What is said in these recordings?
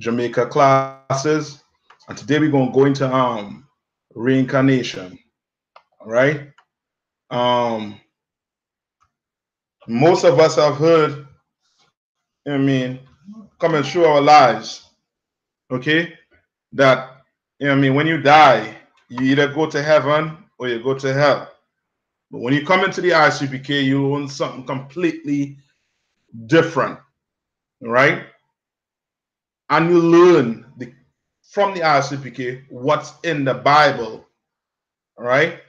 Jamaica classes, and today we're going to go into reincarnation. All right. Most of us have heard, I mean, coming through our lives, okay, that, I mean, when you die, you either go to heaven or you go to hell. But when you come into the I.S.U.P.K, you learn something completely different, right? And you learn from the I.S.U.P.K what's in the Bible, right?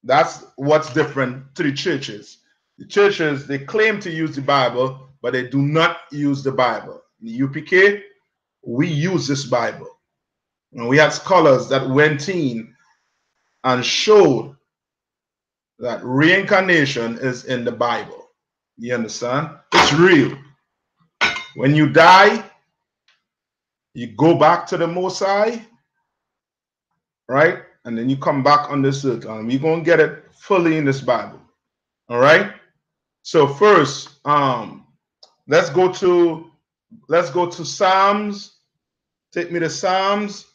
That's what's different to the churches. The churches, they claim to use the Bible, but they do not use the Bible. In the UPK, we use this Bible. And we had scholars that went in and showed that reincarnation is in the Bible. You understand? It's real. When you die, you go back to the Most High, right? And then you come back on this earth. And we're going to get it fully in this Bible. All right? So first, let's go to Psalms. Take me to Psalms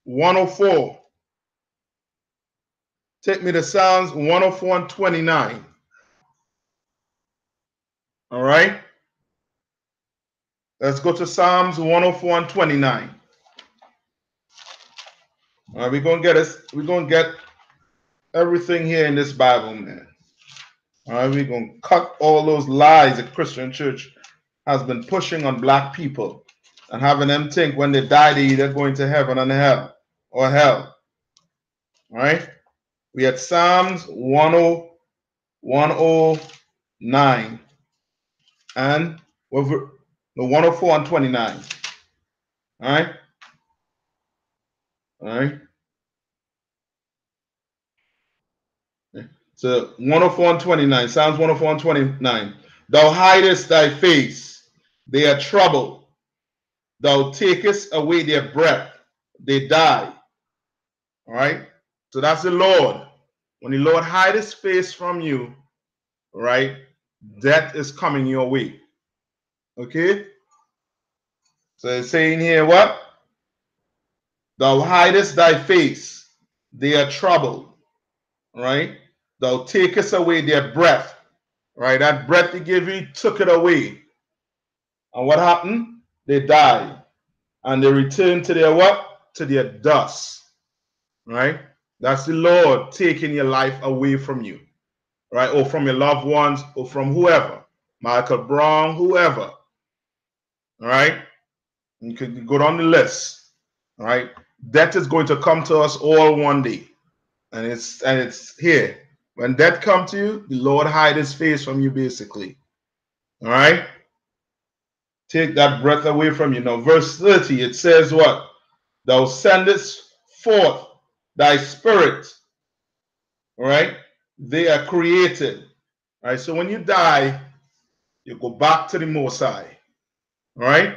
104. Take me to Psalms 104 and 29. All right? Let's go to Psalms 104 and 29. All right, we're gonna get everything here in this Bible, man. All right, we're gonna cut all those lies the Christian church has been pushing on black people and having them think when they die they're either going to heaven and hell or hell. All right? We had Psalms 109 and 104 and 29. All right? All right? So 104 and 29, Psalms 104 and 29. Thou hidest thy face, they are troubled. Thou takest away their breath, they die. All right? So that's the Lord. When the Lord hide his face from you, right, death is coming your way. Okay? So it's saying here what? Thou hidest thy face, they are troubled. Right? Thou takest away their breath. Right? That breath he gave you, took it away. And what happened? They died. And they returned to their what? To their dust. Right? That's the Lord taking your life away from you. Right? Or from your loved ones, or from whoever. Michael Brown, whoever. All right? You could go down the list. All right? Death is going to come to us all one day. And it's here. When death comes to you, the Lord hide his face from you, basically. All right? Take that breath away from you. Now, verse 30, it says what? Thou sendest forth thy spirit. All right? They are created. All right? So when you die, you go back to the Most High. All right?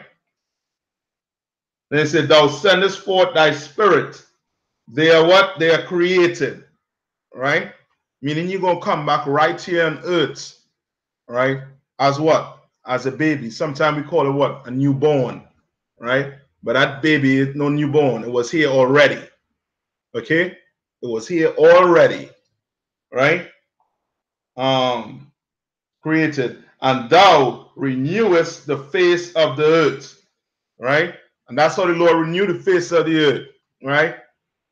Then it said, thou sendest forth thy spirit. They are what? They are created. All right? Meaning you're going to come back right here on earth. All right? As what? As a baby. Sometimes we call it what? A newborn. Right? But that baby is no newborn. It was here already. Okay? It was here already. Right? Created. And thou renewest the face of the earth. Right? And that's how the Lord renewed the face of the earth. Right?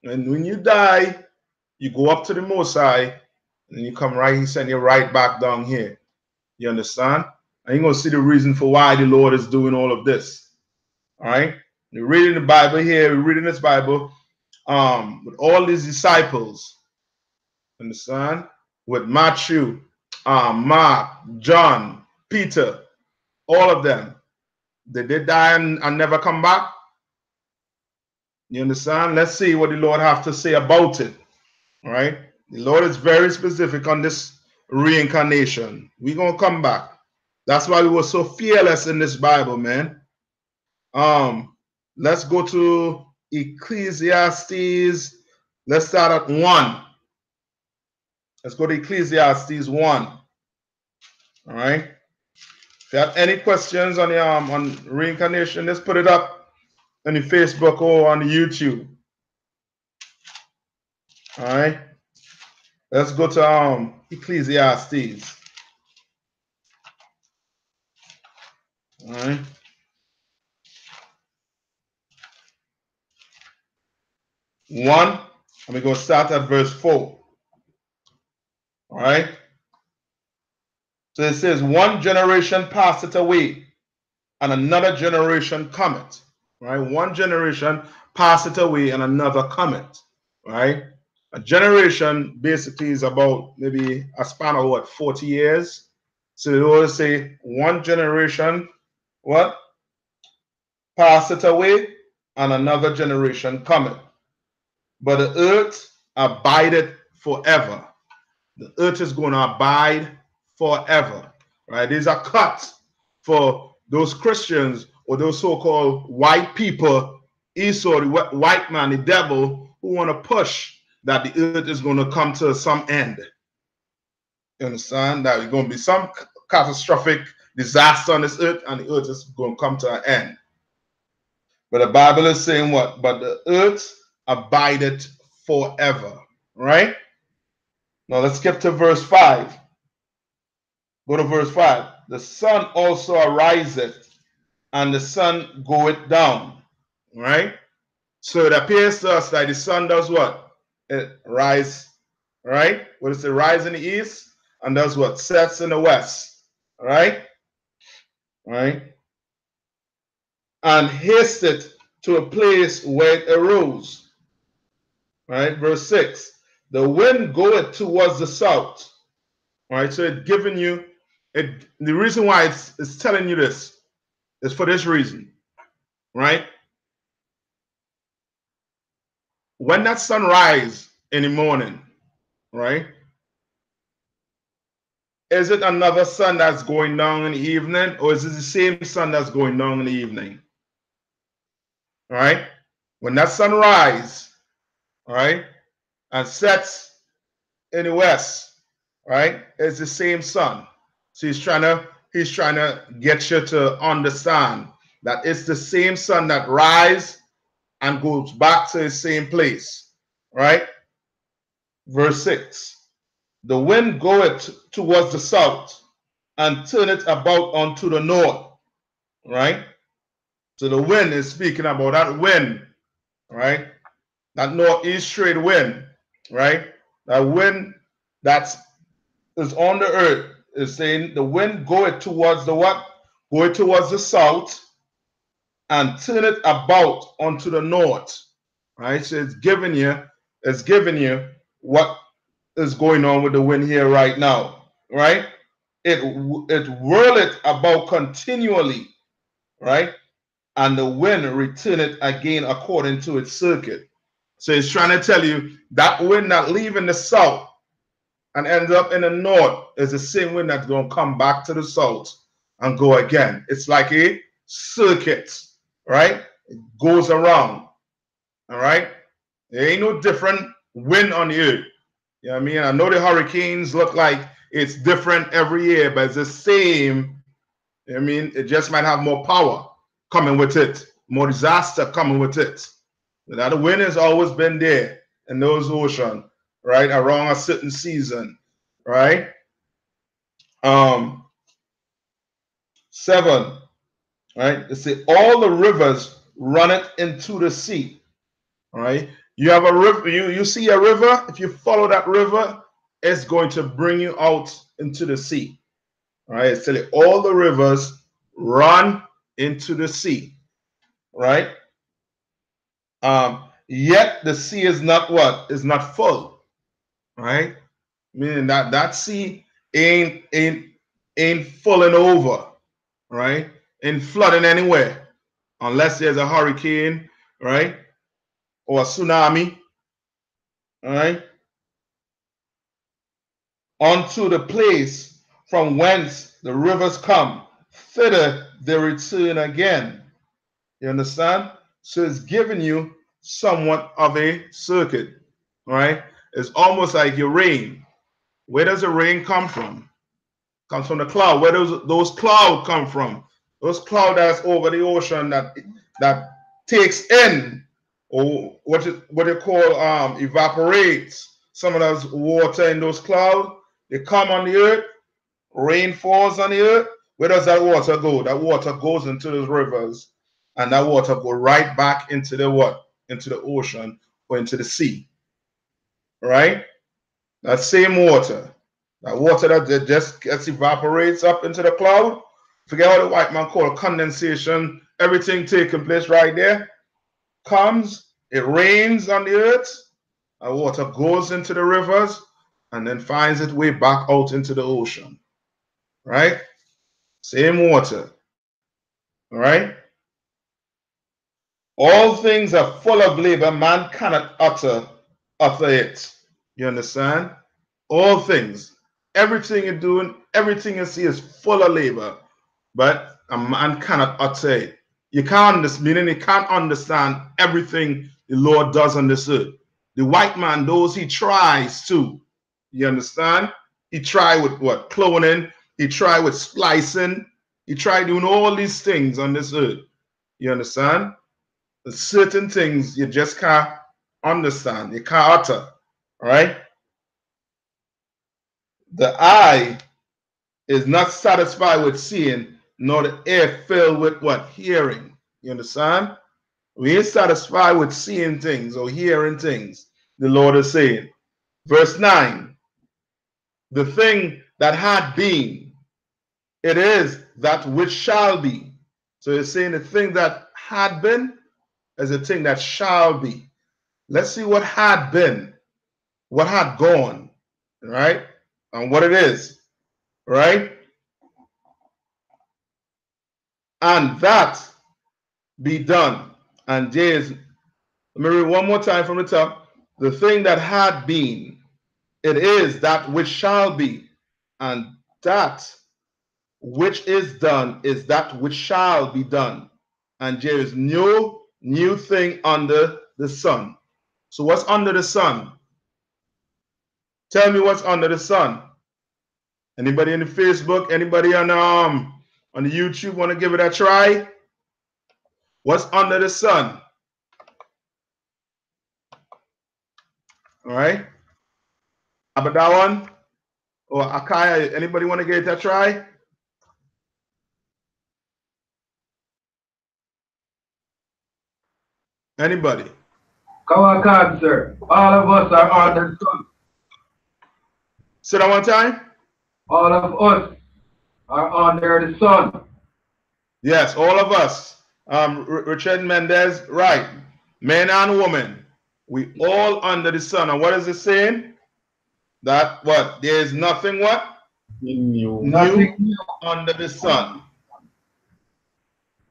And when you die, you go up to the Most High, and you come right, he send you right back down here. You understand? And you're going to see the reason for why the Lord is doing all of this. All right? You're reading the Bible here, we're reading this Bible with all these disciples. Understand? With Matthew, Mark, John, Peter, all of them. Did they die and never come back? You understand? Let's see what the Lord have to say about it. All right? The Lord is very specific on this reincarnation. We're going to come back. That's why we were so fearless in this Bible, man. Let's go to Ecclesiastes. Let's start at 1. Let's go to Ecclesiastes 1. All right. If you have any questions on the on reincarnation, let's put it up on the Facebook or on the YouTube. All right. Let's go to Ecclesiastes. All right. One. And we're going to start at verse 4. All right. So it says, one generation passeth away, and another generation cometh. Right? One generation passeth away, and another cometh. Right? A generation basically is about maybe a span of what, 40 years. So they always say one generation, what? Passeth away, and another generation cometh. But the earth abideth forever. The earth is going to abide forever. Right? These are cuts for those Christians or those so-called white people, Esau, the white man, the devil, who want to push that the earth is going to come to some end. You understand? That there's going to be some catastrophic disaster on this earth, and the earth is going to come to an end. But the Bible is saying what? But the earth abideth forever. Right? Now let's skip to verse 5. Go to verse 5. The sun also ariseth, and the sun goeth down. Right? So it appears to us that the sun does what? It rise. Right? What is it? Rise in the east, and does what? Sets in the west. Right? Right? And hasteth to a place where it arose. Right? Verse 6. The wind goeth towards the south. Right? So it's giving you it. The reason why it's telling you this is for this reason. Right? When that sun rises in the morning, right? Is it another sun that's going down in the evening, or is it the same sun that's going down in the evening? Right? When that sun rises, right, and sets in the west, right, it's the same sun. So he's trying to get you to understand that it's the same sun that rises and goes back to the same place, right? Verse 6. The wind goeth towards the south, and turneth about unto the north. Right? So the wind is speaking about that wind, right? That northeast trade wind, right? That wind that is on the earth is saying the wind goeth towards the what? Goeth towards the south, and turneth about unto the north. Right? So it's giving you what is going on with the wind here right now. Right? It whirleth about continually, right? And the wind returneth again according to its circuit. So it's trying to tell you that wind that leaving the south and ends up in the north is the same wind that's going to come back to the south and go again. It's like a circuit, right? It goes around, all right? There ain't no different wind on the earth. You know what I mean? I know the hurricanes look like it's different every year, but it's the same. You know what I mean? It just might have more power coming with it, more disaster coming with it. Now the wind has always been there in those oceans, right? Around a certain season, right? 7, right? They say all the rivers runneth into the sea. All right. You have a river, you see a river, if you follow that river, it's going to bring you out into the sea. All right. It's telling all the rivers run into the sea. Right? Yet the sea is not what? Is not full. Right? Meaning that sea ain't falling over, right? Ain't flooding anywhere unless there's a hurricane, right? Or a tsunami, all right? Unto the place from whence the rivers come, thither they return again. You understand? So it's giving you somewhat of a circuit, right? It's almost like your rain. Where does the rain come from? Comes from the cloud. Where those clouds come from? Those clouds that's over the ocean that takes in, or what you call evaporates some of those water in those clouds. They come on the earth, rain falls on the earth. Where does that water go? That water goes into those rivers, and that water go right back into the what? Into the ocean or into the sea. Right? That same water. That water that just gets evaporates up into the cloud. Forget what the white man call condensation. Everything taking place right there. Comes, it rains on the earth, and water goes into the rivers, and then finds its way back out into the ocean. Right? Same water. All right? All things are full of labor, man cannot utter it. You understand? All things. Everything you're doing, everything you see is full of labor, but a man cannot utter it. You can't understand, meaning you can't understand everything the Lord does on this earth. The white man, those he tries to. You understand? He tried with what? Cloning. He tried with splicing. He tried doing all these things on this earth. You understand? There's certain things you just can't understand. You can't utter. All right? The eye is not satisfied with seeing, nor the ear filled with what? Hearing. You understand? We ain't satisfied with seeing things or hearing things, the Lord is saying. Verse 9, the thing that had been, it is that which shall be. So it's saying the thing that had been is a thing that shall be. Let's see what had been, what had gone, right? And what it is, right? And that be done. And there is, let me read one more time from the top. The thing that had been, it is that which shall be, and that which is done is that which shall be done. And there is no new thing under the sun. So what's under the sun? Tell me what's under the sun. Anybody in the Facebook? Anybody on the YouTube want to give it a try? What's under the sun? All right. About that one? Or Akaya, anybody want to give it a try? Anybody? Come on, sir. All of us are under the sun. Say that one time. All of us are under the sun. Yes, all of us. Richard Mendez, right. Men and women. We all under the sun. And what is it saying? That what? There is nothing what? Nothing new under the sun.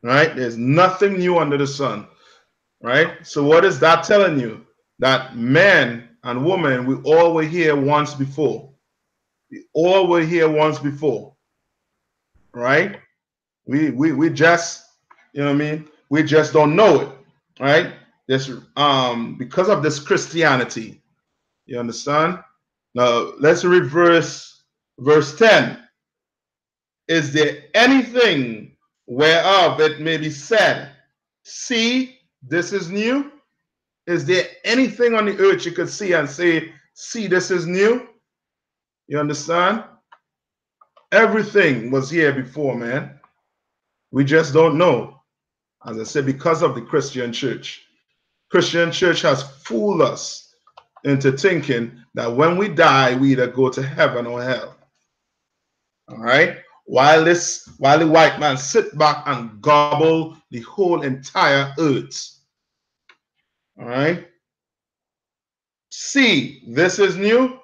Right? There's nothing new under the sun. Right? So what is that telling you? That men and women, we all were here once before. We all were here once before. Right? We just, you know what I mean? We just don't know it. Right? This because of this Christianity. You understand? Now let's reverse verse 10. Is there anything whereof it may be said, see, this is new? Is there anything on the earth you could see and say, see, this is new? You understand? Everything was here before, man. We just don't know. As I said, because of the Christian church. Christian church has fooled us into thinking that when we die, we either go to heaven or hell. All right? While the white man sit back and gobble the whole entire earth. All right? See, this is new.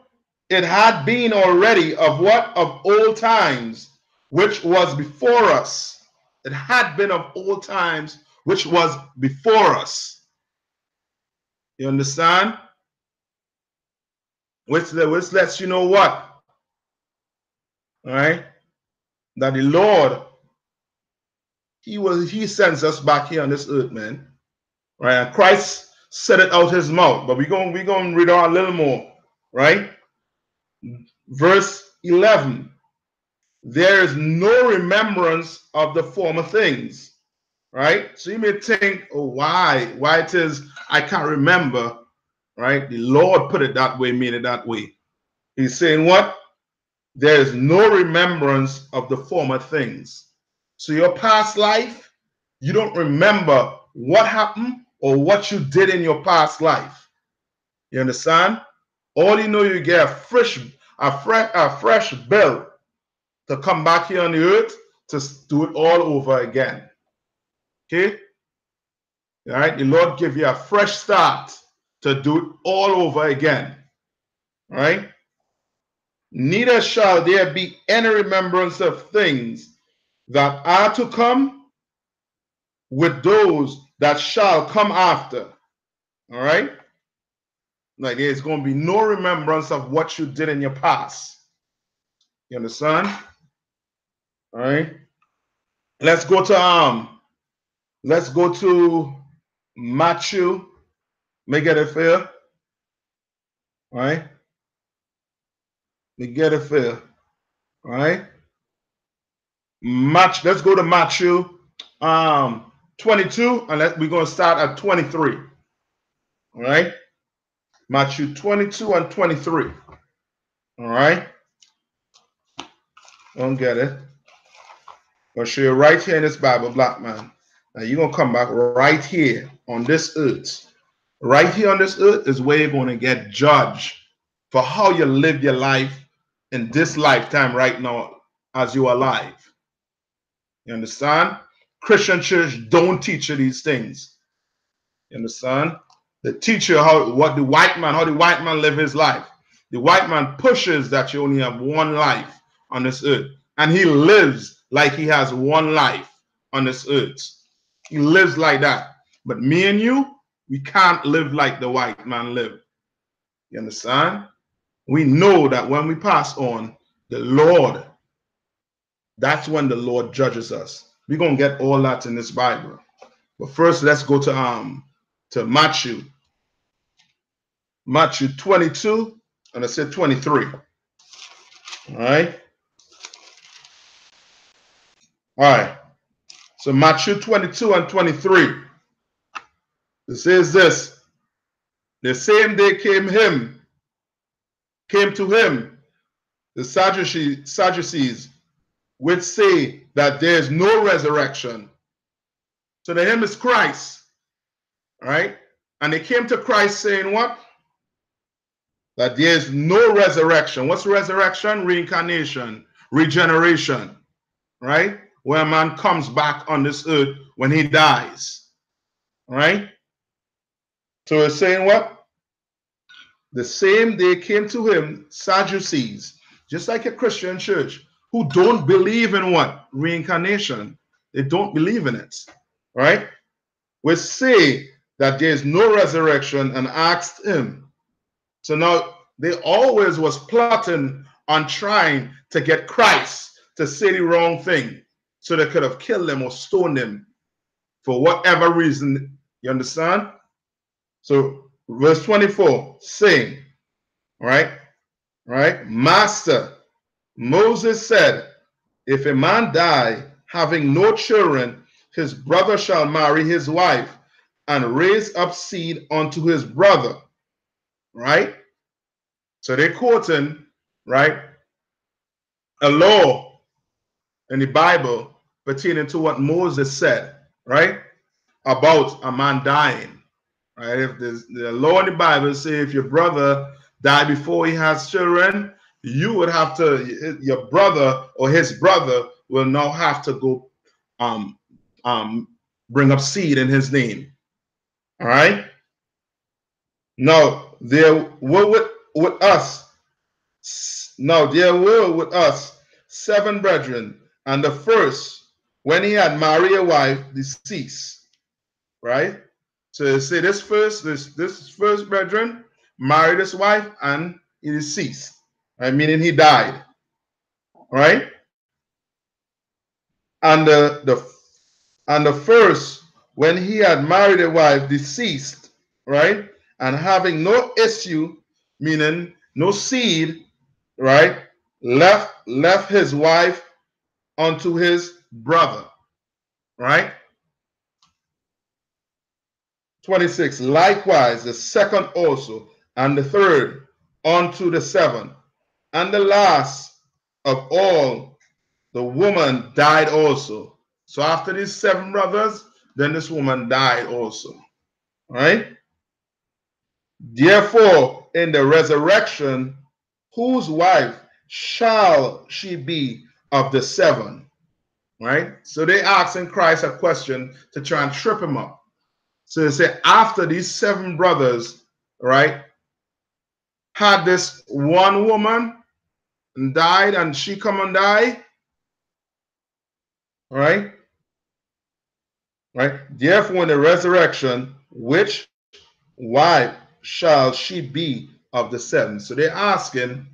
It had been already of what? Of old times, which was before us. It had been of old times, which was before us. You understand? Which lets you know what? All right? That the Lord, He sends us back here on this earth, man. Right? And Christ said it out his mouth. But we're going to read on a little more. Right? Verse 11. There is no remembrance of the former things. right? So you may think, oh, why it is, I can't remember, right? The Lord put it that way, made it that way. He's saying what? There is no remembrance of the former things. So your past life, you don't remember what happened or what you did in your past life. You understand? All you know, you get a fresh bill to come back here on the earth to do it all over again. Okay? All right? The Lord give you a fresh start to do it all over again. All right? Neither shall there be any remembrance of things that are to come with those that shall come after. All right? Like there's going to be no remembrance of what you did in your past. You understand? All right? Let's go to Matthew. Make it fair. All right? Make it fair. All right? Let's go to Matthew 22, and we're going to start at 23. All right? Matthew 22 and 23. All right? Don't get it. I'll show you right here in this Bible, black man. Now you're going to come back right here on this earth. Right here on this earth is where you're going to get judged for how you live your life in this lifetime right now as you're alive. You understand? Christian church don't teach you these things. You understand? They teach you how the white man live his life. The white man pushes that you only have one life on this earth. And he lives like he has one life on this earth. He lives like that. But me and you, we can't live like the white man live. You understand? We know that when we pass on, the Lord, that's when the Lord judges us. We're going to get all that in this Bible. But first, let's go to Matthew. Matthew 22, and I said 23. All right? All right. So Matthew 22 and 23. It says this. The same day came to him, the Sadducees, which say that there is no resurrection. So the him is Christ. All right? And they came to Christ saying what? That there is no resurrection. What's resurrection? Reincarnation, regeneration, right? Where a man comes back on this earth when he dies, right? So it's saying what? The same day came to him Sadducees, just like a Christian church, who don't believe in what? Reincarnation. They don't believe in it, right? We say that there is no resurrection and asked him. So now they always was plotting on trying to get Christ to say the wrong thing so they could have killed him or stoned him for whatever reason. You understand? So verse 24 saying, right? Master, Moses said, if a man die having no children, his brother shall marry his wife and raise up seed unto his brother. Right? So they're quoting, right, a law in the Bible pertaining to what Moses said, right, about a man dying. Right? If the law in the Bible say if your brother died before he has children, you would have to, your brother or his brother will now have to go bring up seed in his name. All right. Now there were with us seven brethren, and the first, when he had married a wife, deceased. Right. So say this first brethren married his wife and he deceased. Right, meaning he died. Right. And the first, when he had married a wife, deceased, right, and having no issue, meaning no seed, right, left his wife unto his brother, right? 26. Likewise, the second also, and the third, unto the seventh. And the last of all, the woman died also. So after these 7 brothers, then this woman died also. All right? Therefore, in the resurrection, whose wife shall she be of the 7? Right? So they asking Christ a question to try and trip him up. So they say, after these 7 brothers, right, had this one woman and died, and she come and die, right? Right? Therefore, in the resurrection, which wife shall she be of the 7? So they're asking,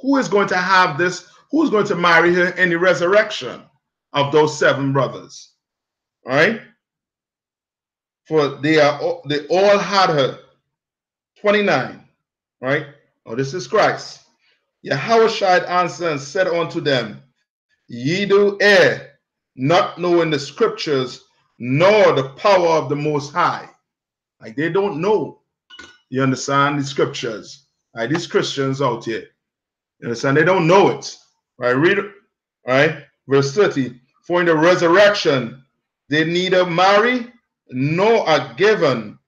who is going to have this? Who's going to marry her in the resurrection of those 7 brothers? All right? For they all had her. 29. Right? Oh, this is Christ. Yahushua answered and said unto them, Ye do err, not knowing the scriptures, nor the power of the Most High. Like they don't know. You understand the scriptures? Like these Christians out here. You understand? They don't know it. Right? Read it. Right? Verse 30. For in the resurrection they neither marry nor are given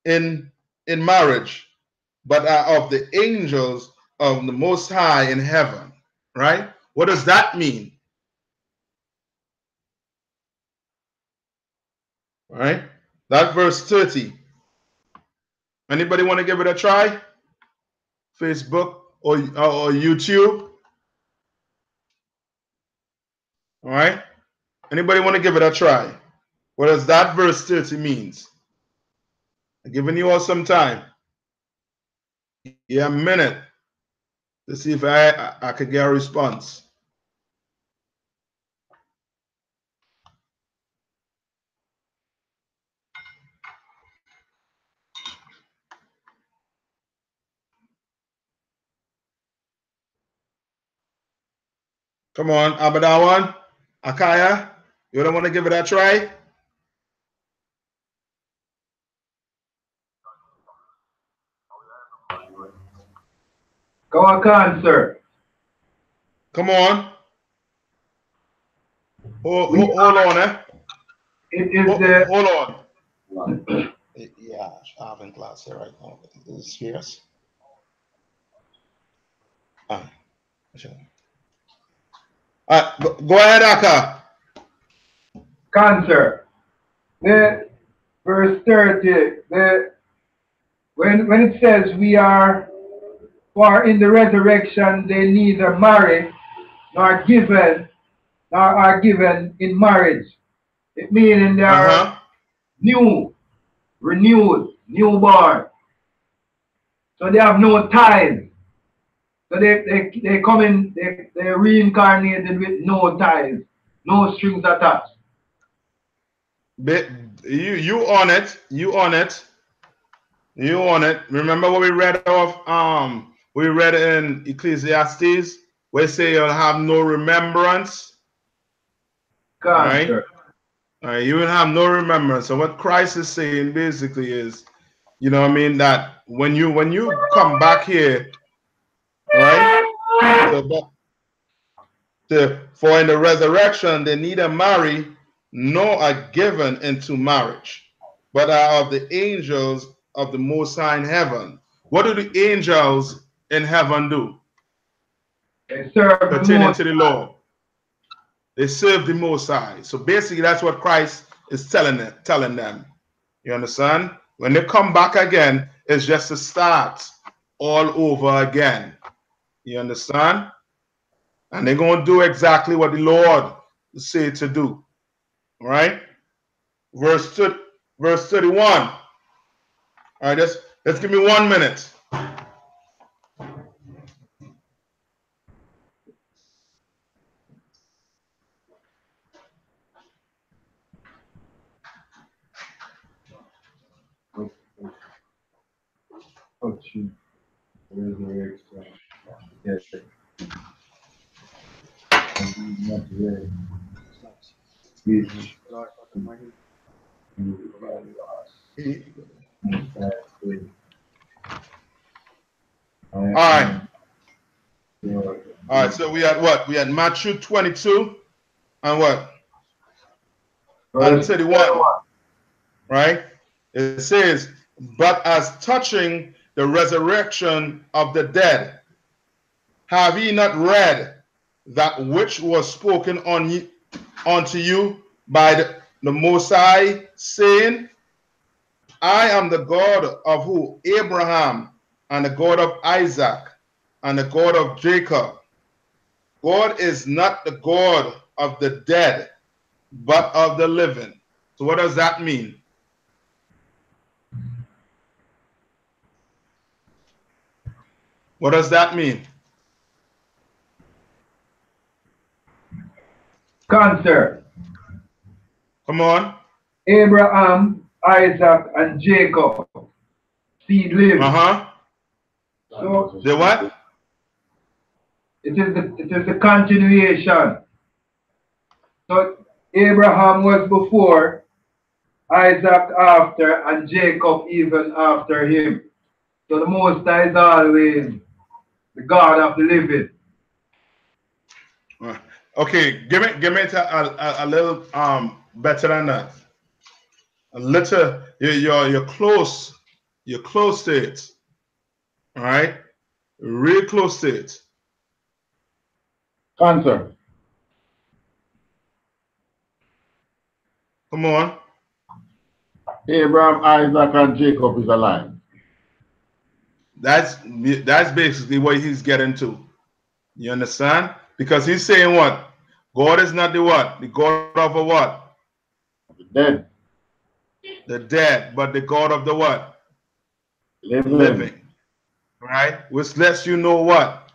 in marriage, but are of the angels of the Most High in heaven. Right? What does that mean? Right? That verse 30. Anybody want to give it a try? Facebook or YouTube? All right? Anybody want to give it a try? What does that verse 30 means? I'm giving you all some time. Yeah, a minute to see if I could get a response. Come on, Abadawan, Akaya, you don't want to give it a try? Go on, sir. Come on. Hold on, eh? It is the Hold on. Yeah, I have in class here right now. Is it serious? Sure. Go ahead, Aka. cancer. The verse 30, when it says we are, for in the resurrection they neither marry nor are given in marriage. It meaning they are new, renewed, newborn. So they have no ties. So they come in, they reincarnated with no ties, no strings attached. You on it. You on it. You on it. Remember what we read we read in Ecclesiastes where it say you'll have no remembrance. All right. All right. You will have no remembrance. So what Christ is saying basically is, you know what I mean, that when you come back here, right? For in the resurrection they neither marry nor are given into marriage, but are of the angels of the Most High in heaven. What do the angels in heaven do? They serve pertaining to the Lord. They serve the Most High. So basically, that's what Christ is telling them. You understand? When they come back again, it's just to start all over again. You understand? And they're going to do exactly what the Lord said to do. All right? Verse 31. All right, let's give me 1 minute. Oh, shoot. Resurrection. Yes. Not very. All right. All right. So we had what? We had Matthew 22 and what? And 31. Right? It says, but as touching the resurrection of the dead, have ye not read that which was spoken unto you by the Most High, saying, I am the God of who? Abraham, and the God of Isaac, and the God of Jacob. God is not the God of the dead, but of the living. So what does that mean? What does that mean? Cancer. Come on. Abraham, Isaac, and Jacob. Seed live. So The what? it is the continuation. So Abraham was before, Isaac after, and Jacob even after him. So the Most High is always the God of the living. Okay, give me a little better than that. A little, you're close. You're close to it. All right, real close to it. Cancer. Come on. Abraham, Isaac, and Jacob is alive. That's basically what he's getting to. You understand? Because he's saying what? God is not the what? The God of a what? The dead. The dead, but the God of the what? Living. Right? Which lets you know what?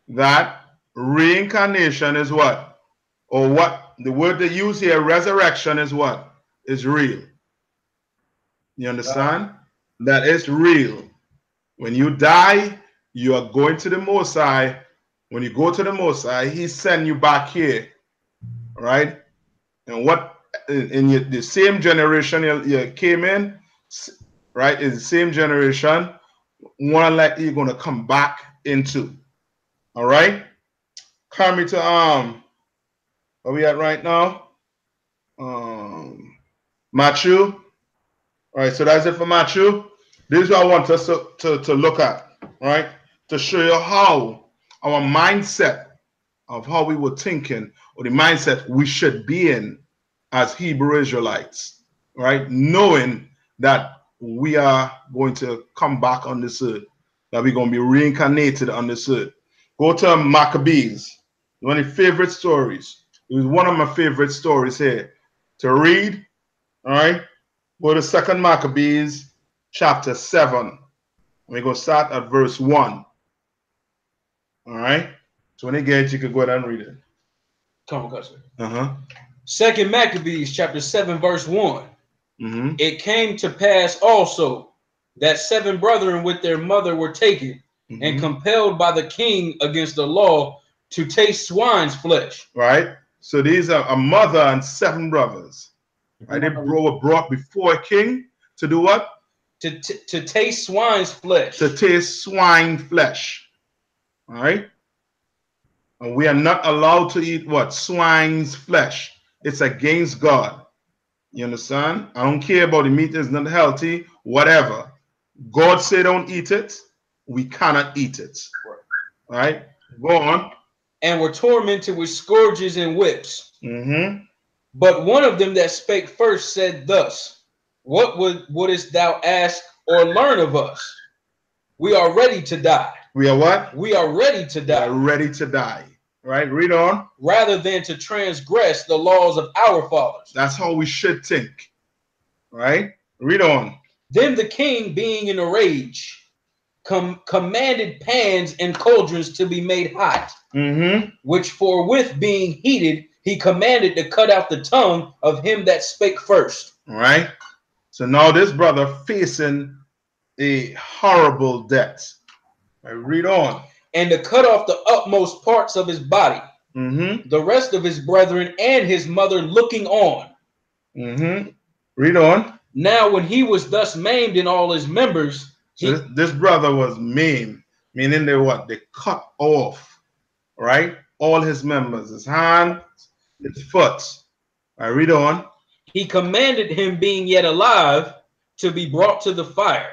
That reincarnation is what? Or what? The word they use here, resurrection, is what? Is real. You understand? That is real. When you die, you are going to the Most High. When you go to the Most High, He send you back here, right? And what in the same generation you came in, right? Is the same generation, one like you're gonna come back into. All right. Coming to where we at right now? Matthew. All right. So that's it for Matthew. This is what I want us to look at, right? To show you how our mindset of how we were thinking, or the mindset we should be in as Hebrew Israelites, right? Knowing that we are going to come back on this earth, that we're going to be reincarnated on this earth. Go to Maccabees, one of the favorite stories. It was one of my favorite stories here to read, all right? Go to 2nd Maccabees, chapter 7. We're going to start at verse 1. All right? So when you get it, you can go ahead and read it. Come on, cousin. 2nd Maccabees, chapter 7, verse 1. It came to pass also that 7 brethren with their mother were taken and compelled by the king against the law to taste swine's flesh. Right? So these are a mother and 7 brothers. Right? They were brought before a king to do what? To taste swine's flesh. To taste swine flesh. All right? And we are not allowed to eat what? Swine's flesh. It's against God. You understand? I don't care about the meat is not healthy, whatever. God said don't eat it. We cannot eat it. Right? Go on. And were tormented with scourges and whips. But one of them that spake first said thus, what wouldest thou ask or learn of us? We are ready to die. We are what? We are ready to die. We are ready to die. Right? Read on. Rather than to transgress the laws of our fathers. That's how we should think. Right? Read on. Then the king, being in a rage, commanded pans and cauldrons to be made hot, which forthwith being heated, he commanded to cut out the tongue of him that spake first. All right. So now this brother facing a horrible death. Right, read on. And to cut off the utmost parts of his body. The rest of his brethren and his mother looking on. Read on. Now when he was thus maimed in all his members, so this brother was maimed, meaning they what? They cut off, right? All his members, his hands, his foot. I read on. He commanded him, being yet alive, to be brought to the fire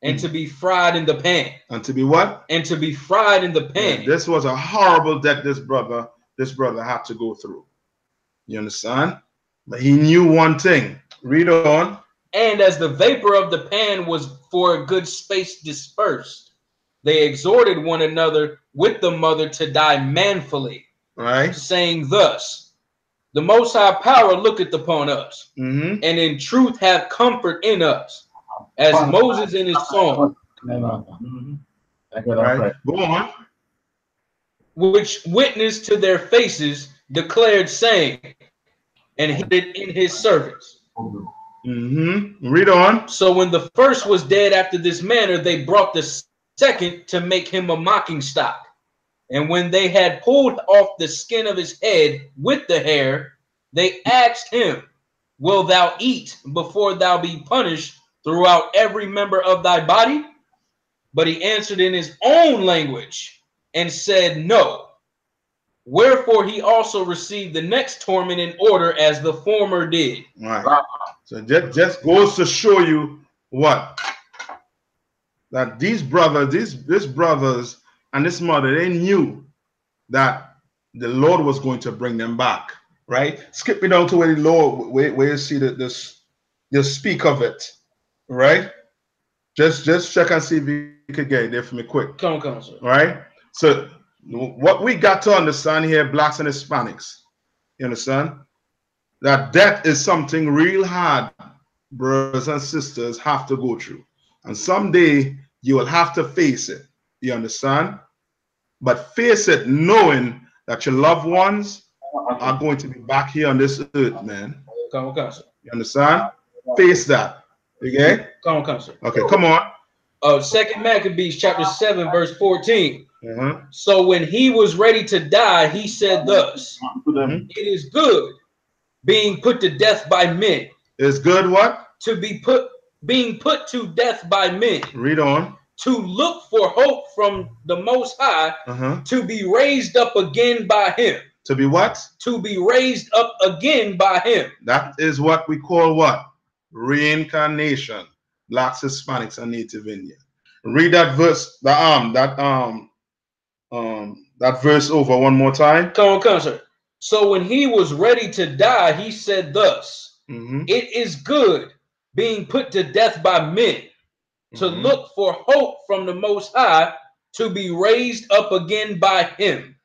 and to be fried in the pan. And to be what? And to be fried in the pan. Yeah, this was a horrible death this brother had to go through. You understand? But he knew one thing. Read on. And as the vapor of the pan was for a good space dispersed, they exhorted one another with the mother to die manfully, right? Saying thus, the Most High Power looketh upon us, and in truth have comfort in us, as Moses in his song. Right. Go on. Which witness to their faces declared, saying, and hid it in his servants. Read on. So when the first was dead after this manner, they brought the second to make him a mocking stock. And when they had pulled off the skin of his head with the hair, they asked him, will thou eat before thou be punished throughout every member of thy body? But he answered in his own language and said, no. Wherefore he also received the next torment in order as the former did. Right. So that just goes to show you what? That these brothers, these brothers and this mother, they knew that the Lord was going to bring them back. Right? Skip me down to where the Lord, where you see that this, you speak of it. Right? Just check and see if you could get it there for me quick. Come on, sir. Right? So what we got to understand here, blacks and Hispanics, you understand? That death is something real hard brothers and sisters have to go through. And someday you will have to face it. You understand? But face it knowing that your loved ones are going to be back here on this earth, man. Come on, sir. You understand? Face that. Okay? Come on, sir. Okay, come on. 2 Maccabees chapter 7, verse 14. So when he was ready to die, he said thus, it is good being put to death by men. It's good what? To be being put to death by men. Read on. To look for hope from the Most High, to be raised up again by him. To be what? To be raised up again by him. That is what we call what? Reincarnation. Blacks, Hispanics, and Native Indian. Read that verse, that verse over one more time. Come on, sir. So when he was ready to die, he said thus, it is good being put to death by men, to look for hope from the Most High, to be raised up again by him.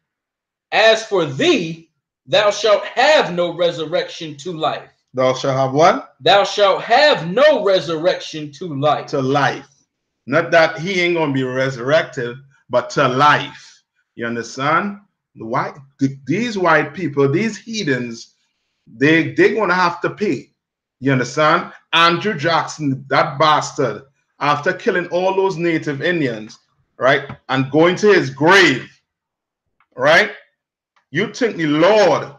As for thee, thou shalt have no resurrection to life. Thou shalt have what? Thou shalt have no resurrection to life. To life. Not that he ain't going to be resurrected, but to life. You understand? These white people, these heathens, they're going to have to pay. You understand? Andrew Jackson, that bastard, after killing all those Native Indians, right, and going to his grave, right? You think the Lord,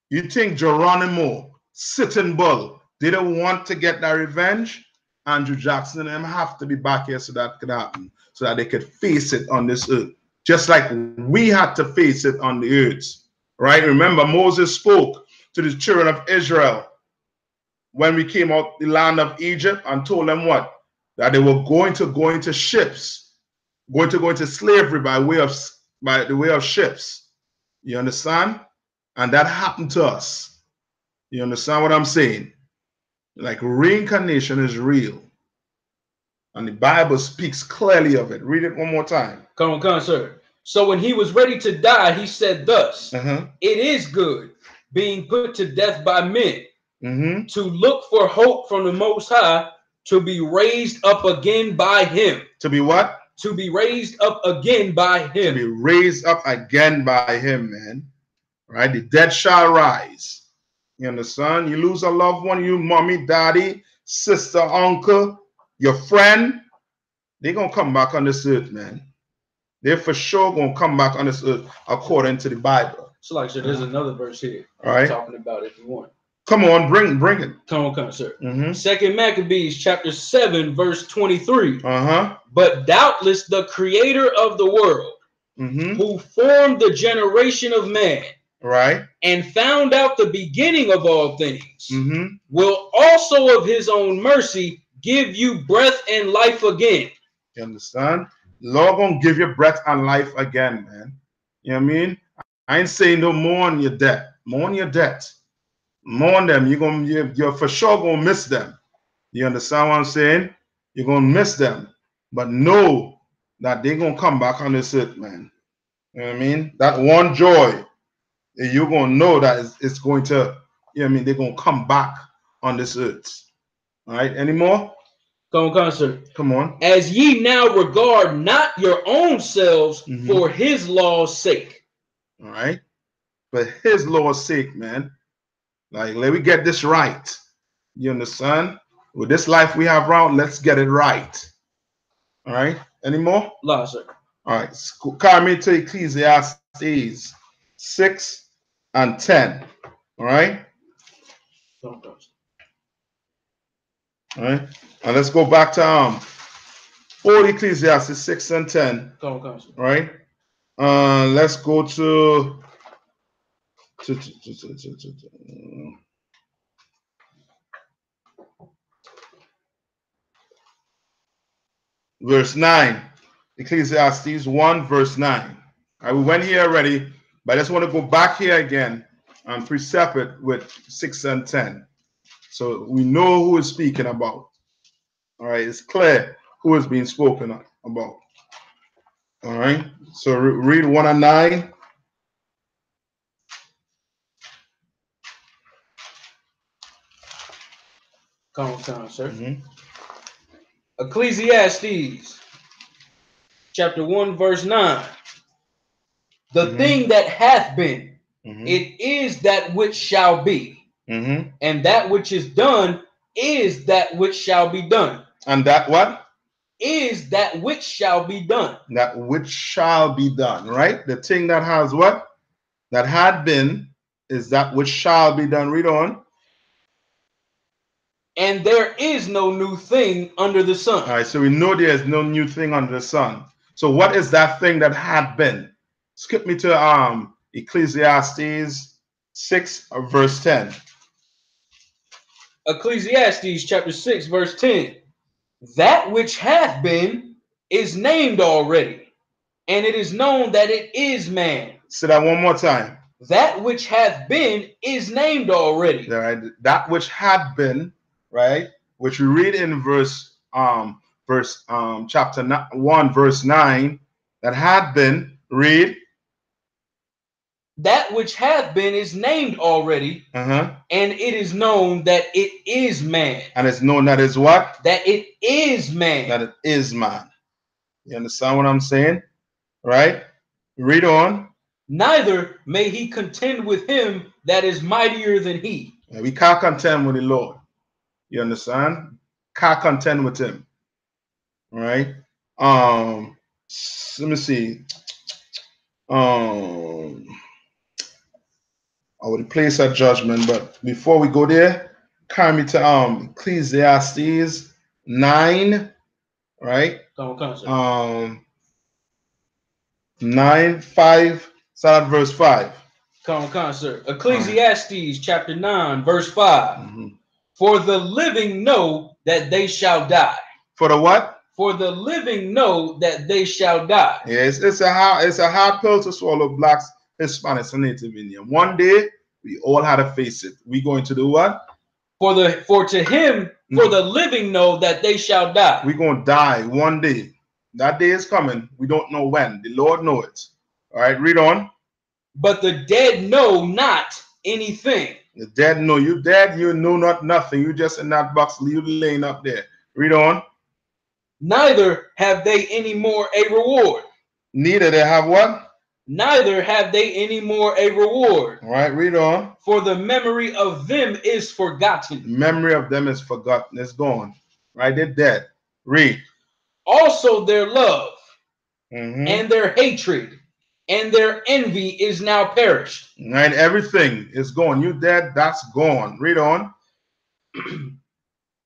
you think Geronimo, Sitting Bull, didn't want to get that revenge? Andrew Jackson and them have to be back here so that could happen, so that they could face it on this earth. Just like we had to face it on the earth, right? Remember, Moses spoke to the children of Israel when we came out the land of Egypt and told them what? That they were going to go into ships, going to go into slavery by the way of ships. You understand? And that happened to us. You understand what I'm saying? Like reincarnation is real. And the Bible speaks clearly of it. Read it one more time. Come on, sir. So when he was ready to die, he said thus, it is good being put to death by men, to look for hope from the Most High, to be raised up again by him. To be what? To be raised up again by him. To be raised up again by him, man. Right? The dead shall rise. You understand? You lose a loved one, you mommy, daddy, sister, uncle, your friend, they're going to come back on this earth, man. They're for sure going to come back on this earth according to the Bible. So like, so there's another verse here. All right. Talking about if you want. Come on, bring it. Come on, sir. Second Maccabees chapter 7, verse 23. But doubtless the creator of the world, who formed the generation of man, right, and found out the beginning of all things, will also of his own mercy give you breath and life again. You understand? Lord gonna give you breath and life again, man. You know what I mean? I ain't saying no more on your debt. More on your debt. More on them. You're for sure gonna miss them. You understand what I'm saying? You're gonna miss them. But know that they're gonna come back on this earth, man. You know what I mean? That one joy, you're gonna know that it's going to, you know what I mean, they're gonna come back on this earth. All right, any more? Come on, sir. Come on. As ye now regard not your own selves for his law's sake. All right. For his law's sake, man. Like, let me get this right. You understand? With this life we have around, let's get it right. All right. Any more? No, sir. All right. Carry me to Ecclesiastes 6 and 10. All right. All right. And let's go back to 4 Ecclesiastes 6 and 10. All right. Let's go to verse 9. Ecclesiastes 1 verse 9. All right, we went here already, but I just want to go back here again and precept it with 6 and 10. So we know who is speaking about. All right, it's clear who is being spoken about. All right, so read 1 and 9. Come on, sir. Ecclesiastes chapter 1 verse 9. The thing that hath been, it is that which shall be. And that which is done is that which shall be done. And that what? Is that which shall be done. That which shall be done, right? The thing that has what? That had been is that which shall be done. Read on. And there is no new thing under the sun. All right, so we know there is no new thing under the sun. So what is that thing that had been? Skip me to Ecclesiastes 6 verse 10. Ecclesiastes chapter 6 verse 10. That which hath been is named already, and it is known that it is man. Say that one more time. That which hath been is named already. All right. That which had been, right? Which we read in chapter 1 verse 9. That had been, read. That which hath been is named already, and it is known that it is man. And it's known that is what? That it is man. That it is man. You understand what I'm saying? Right? Read on. Neither may he contend with him that is mightier than he. Yeah, we can't contend with the Lord. You understand? Can't contend with him. All right? Let me see. I would place a judgment, but before we go there, carry me to Ecclesiastes 9, right? 9:5, start at verse 5. Come on, sir. Ecclesiastes chapter 9, verse 5. For the living know that they shall die. For the what? For the living know that they shall die. Yes, it's a hard pill to swallow, blacks, Hispanics, and Native Indian. One day we all had to face it. We going to do what? For to him, for the living know that they shall die. We're going to die one day. That day is coming. We don't know when. The Lord knows it. All right, read on. But the dead know not anything. The dead know. You dead, you know not nothing. You just in that box, you laying up there. Read on. Neither have they any more a reward. Neither they have what? Neither have they any more a reward. All right, read on. For the memory of them is forgotten. Memory of them is forgotten. It's gone. Right, they're dead. Read. Also their love and their hatred and their envy is now perished. Right, everything is gone. You dead, that's gone. Read on.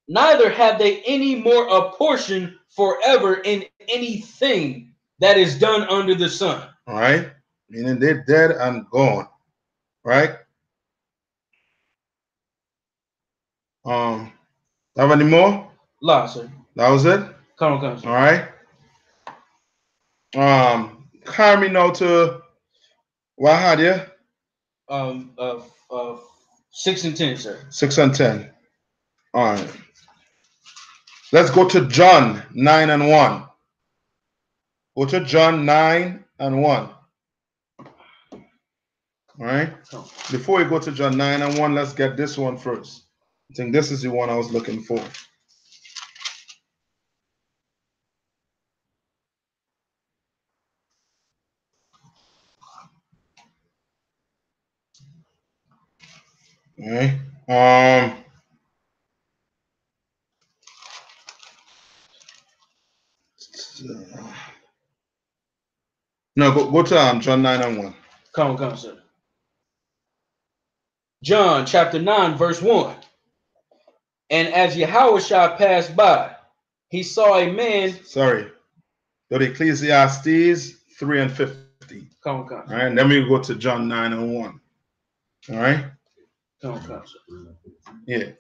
Neither have they any more a portion forever in anything that is done under the sun. All right, meaning they're dead and gone. Right. Have any more? La, sir. That was it. Come on, sir. All right. Carry me now to Wahadia. 6 and 10, sir. 6 and 10. All right. Let's go to John 9 and 1. Go to John 9 and 1. All right. Before we go to John 9 and 1, let's get this one first. I think this is the one I was looking for. All right. No, go to John 9 and 1. Come on, sir. John chapter 9, verse 1. And as Yahushua passed by, he saw a man. Sorry. Go to Ecclesiastes 3 and 50. Come on, all right, and then we go to John 9 and 1. All right. Come on, sir. Yeah.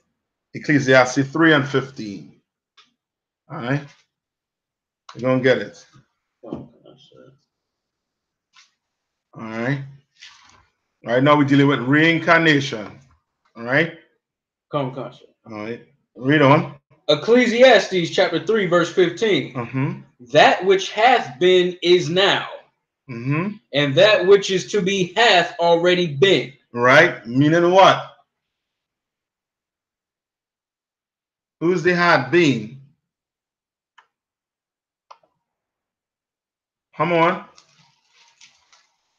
Ecclesiastes 3 and 15. All right. You're going to get it. Come on, sir. All right. Right now we're dealing with reincarnation. All right. Come on, sir. All right. Read on. Ecclesiastes chapter 3, verse 15. That which hath been is now. And that which is to be hath already been. Right. Meaning what? Who's the had been? Come on.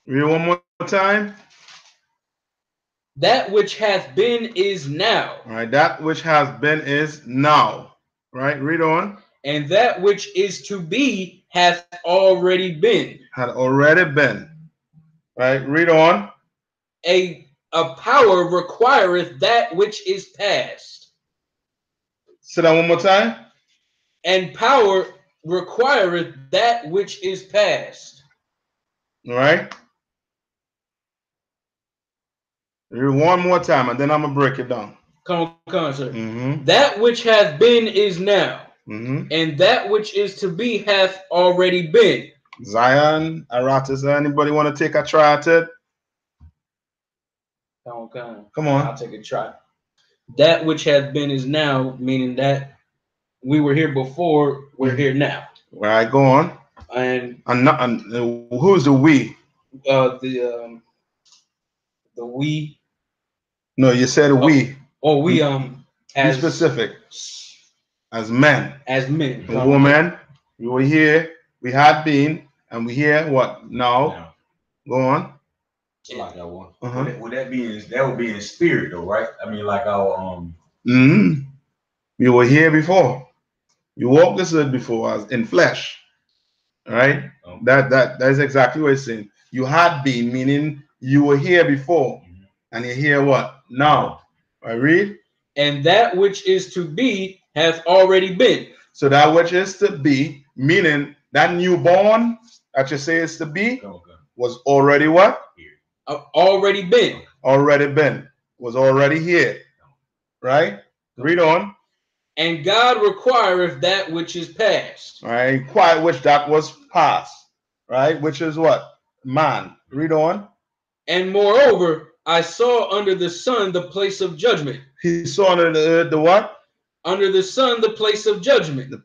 Read one more time. That which hath been is now. All right. That which has been is now. Right. Read on. And that which is to be hath already been. Had already been. Right. Read on. A power requireth that which is past. Say that one more time. And power requireth that which is past. All right. Read one more time, and then I'm gonna break it down. Come on, sir. That which hath been is now, and that which is to be hath already been. Zion, Aratus, anybody want to take a try at it? Come on. I'll take a try. That which hath been is now, meaning that we were here before, we're here now. All right, go on. And who's the we? The we. No, you said we. Oh, we as be specific. As men. As men. Woman. We were here. We had been, and we here. What now? Go on. Like that one. Would that be that would be in spirit though, right? I mean, like our You were here before. You walked this earth before as in flesh. Right? That is exactly what it's saying. You had been, meaning you were here before. And you hear what? Now. I read. And that which is to be hath already been. So that which is to be, meaning that newborn that you say is to be, was already what? Already been. Already been. Was already here. Right? Read on. And God requireth that which is past. Right? Require which that was past. Right? Which is what? Man. Read on. And moreover, I saw under the sun the place of judgment. He saw under the what? Under the sun the place of judgment. The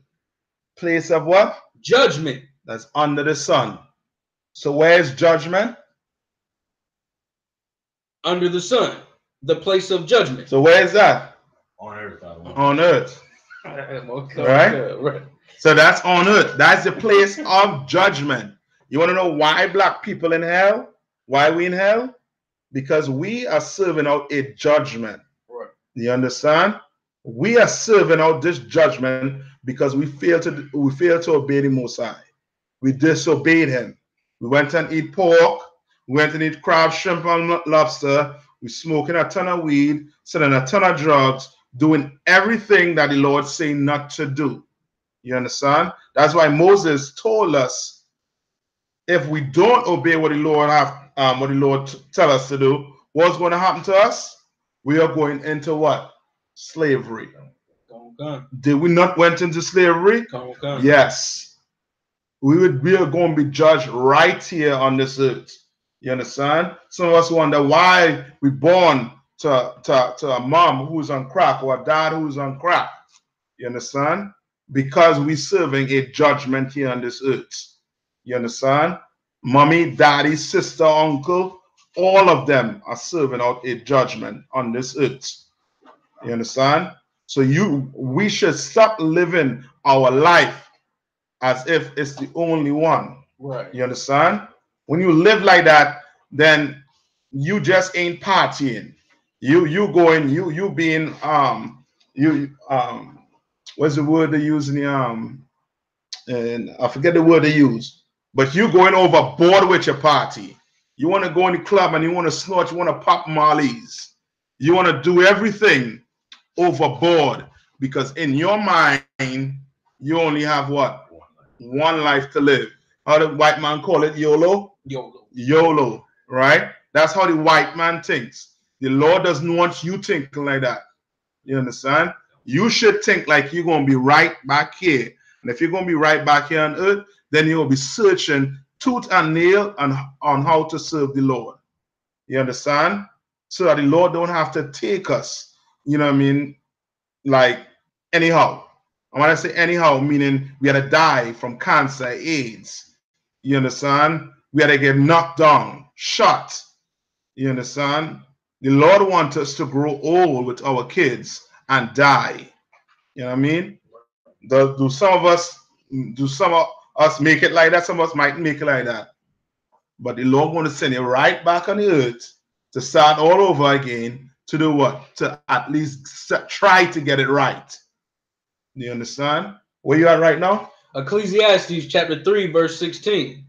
place of what? Judgment. That's under the sun. So where's judgment? Under the sun. The place of judgment. So where is that? On earth. On earth. Right? So that's on earth. That's the place of judgment. You want to know why black people in hell? Why we in hell? Because we are serving out a judgment. Right. You understand? We are serving out this judgment because we fail to obey the Most High. We disobeyed him. We went and eat pork. We went and eat crab, shrimp, and lobster. We smoking a ton of weed, selling a ton of drugs, doing everything that the Lord saying not to do. You understand? That's why Moses told us, if we don't obey what the Lord tell us to do, what's going to happen to us? We are going into what? Slavery. Did we not went into slavery? Yes. We are going to be judged right here on this earth. You understand? Some of us wonder why we born to a mom who's on crack or a dad who's on crack. You understand? Because we serving a judgment here on this earth. You understand? Mommy, daddy, sister, uncle, all of them are serving out a judgment on this earth. You understand? So we should stop living our life as if it's the only one. Right. You understand? When you live like that, then you just ain't partying. You being what's the word they use in the and I forget the word they use, but you going overboard with your party. You want to go in the club and you want to snort, you want to pop mollies. You want to do everything overboard because in your mind you only have what? One life to live. How the white man call it? YOLO? YOLO, right? That's how the white man thinks. The Lord doesn't want you thinking like that. You understand? You should think like you're going to be right back here. And if you're going to be right back here on earth, then you'll be searching tooth and nail on how to serve the Lord. You understand? So that the Lord don't have to take us, you know what I mean, like anyhow. And when I say anyhow, meaning we had to die from cancer, AIDS. You understand? We had to get knocked down, shot. You understand? The Lord wants us to grow old with our kids and die. You know what I mean? Do some of us make it like that? Some of us might make it like that. But the Lord want to send you right back on the earth to start all over again to do what? To at least try to get it right. Do you understand? Where you at right now? Ecclesiastes chapter 3, verse 16.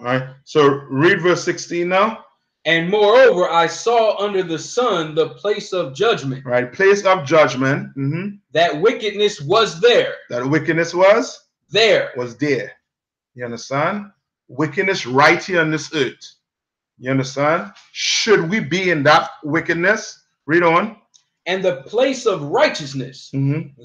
All right. So read verse 16 now. And moreover, I saw under the sun the place of judgment. Right. Place of judgment. That wickedness was there. That wickedness was? There. Was there. You understand? Wickedness right here on this earth. You understand? Should we be in that wickedness? Read on. And the place of righteousness.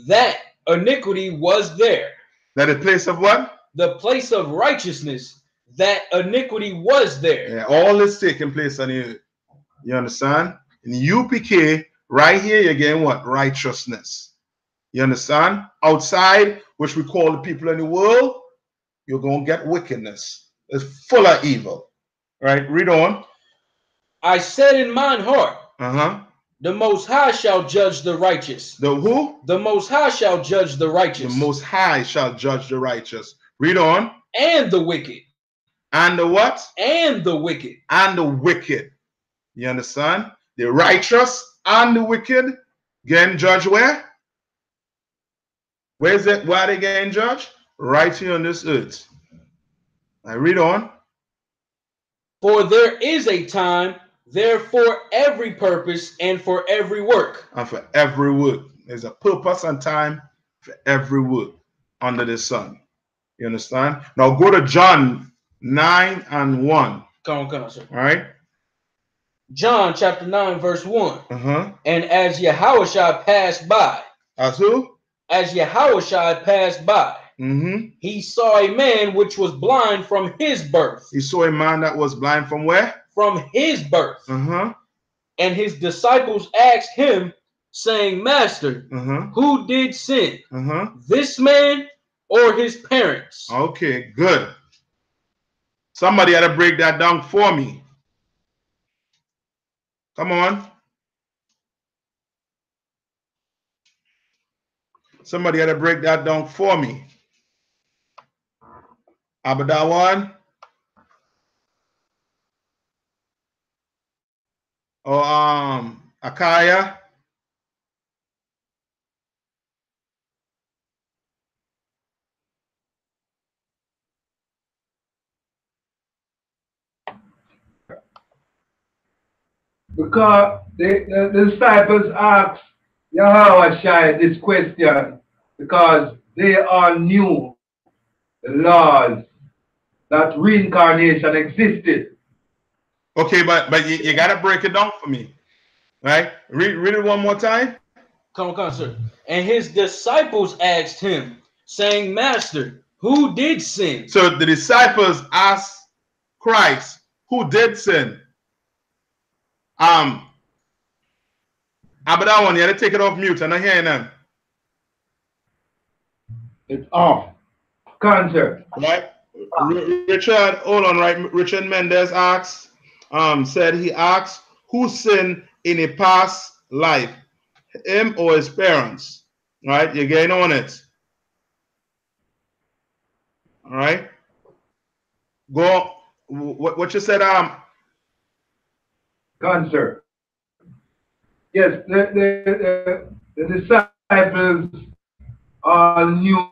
That iniquity was there. That the place of what? The place of righteousness. That iniquity was there. Yeah, all is taking place on the earth. You understand? In UPK, right here, you're getting what? Righteousness. You understand? Outside, which we call the people in the world, you're going to get wickedness. It's full of evil. Right? Read on. I said in mine heart, the Most High shall judge the righteous. The who? The Most High shall judge the righteous. The Most High shall judge the righteous. Read on. And the wicked. And the what? And the wicked. And the wicked. You understand? The righteous and the wicked getting judged where? Where is it? Where are they getting judged? Right here on this earth. I read on. For there is a time there for every purpose and for every work. And for every work. There's a purpose and time for every work under the sun. You understand? Now go to John 9 and 1. Come on, sir. All right. John chapter 9, verse 1. And as Yahushua passed by. As who? As Yahushua passed by. He saw a man which was blind from his birth. He saw a man that was blind from where? From his birth. And his disciples asked him, saying, Master, who did sin? This man or his parents? Okay, good. Somebody had to break that down for me. Come on. Somebody had to break that down for me. Abadawan? Or Akaya? Because the disciples asked Yahweh this question because they all knew the laws that reincarnation existed. Okay, but you gotta break it down for me, right? Read it one more time. Come on, sir. And his disciples asked him, saying, Master, who did sin? So the disciples asked Christ, who did sin? But that one, you gotta take it off mute. I'm not hearing them. It's off. Concert. Right? Richard, hold on, right? Richard Mendez asked, said he asked, who sinned in a past life, him or his parents? Right? You're getting on it. All right. Go. What you said? Concert. Yes, the disciples all knew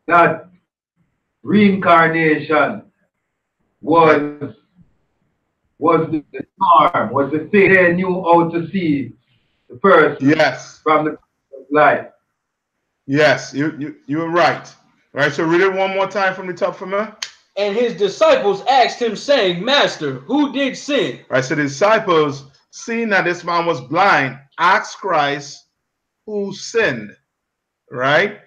that reincarnation Right. was the norm, was the thing. They knew how to see the person Yes. from the light. Yes. You were right. Right. So read it one more time from the top for me. And his disciples asked him, saying, Master, who did sin? Right. So the disciples, seeing that this man was blind, asked Christ, who sinned. Right.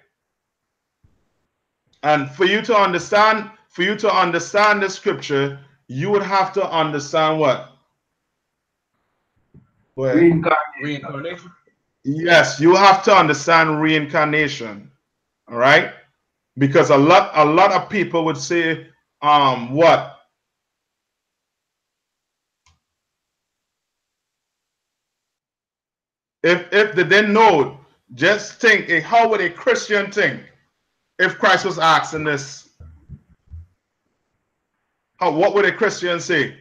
And for you to understand the scripture, you would have to understand what? Reincarnation. Yes, you have to understand reincarnation. All right? Because a lot of people would say, what? If they didn't know, just think, how would a Christian think if Christ was asking this? What would a Christian say?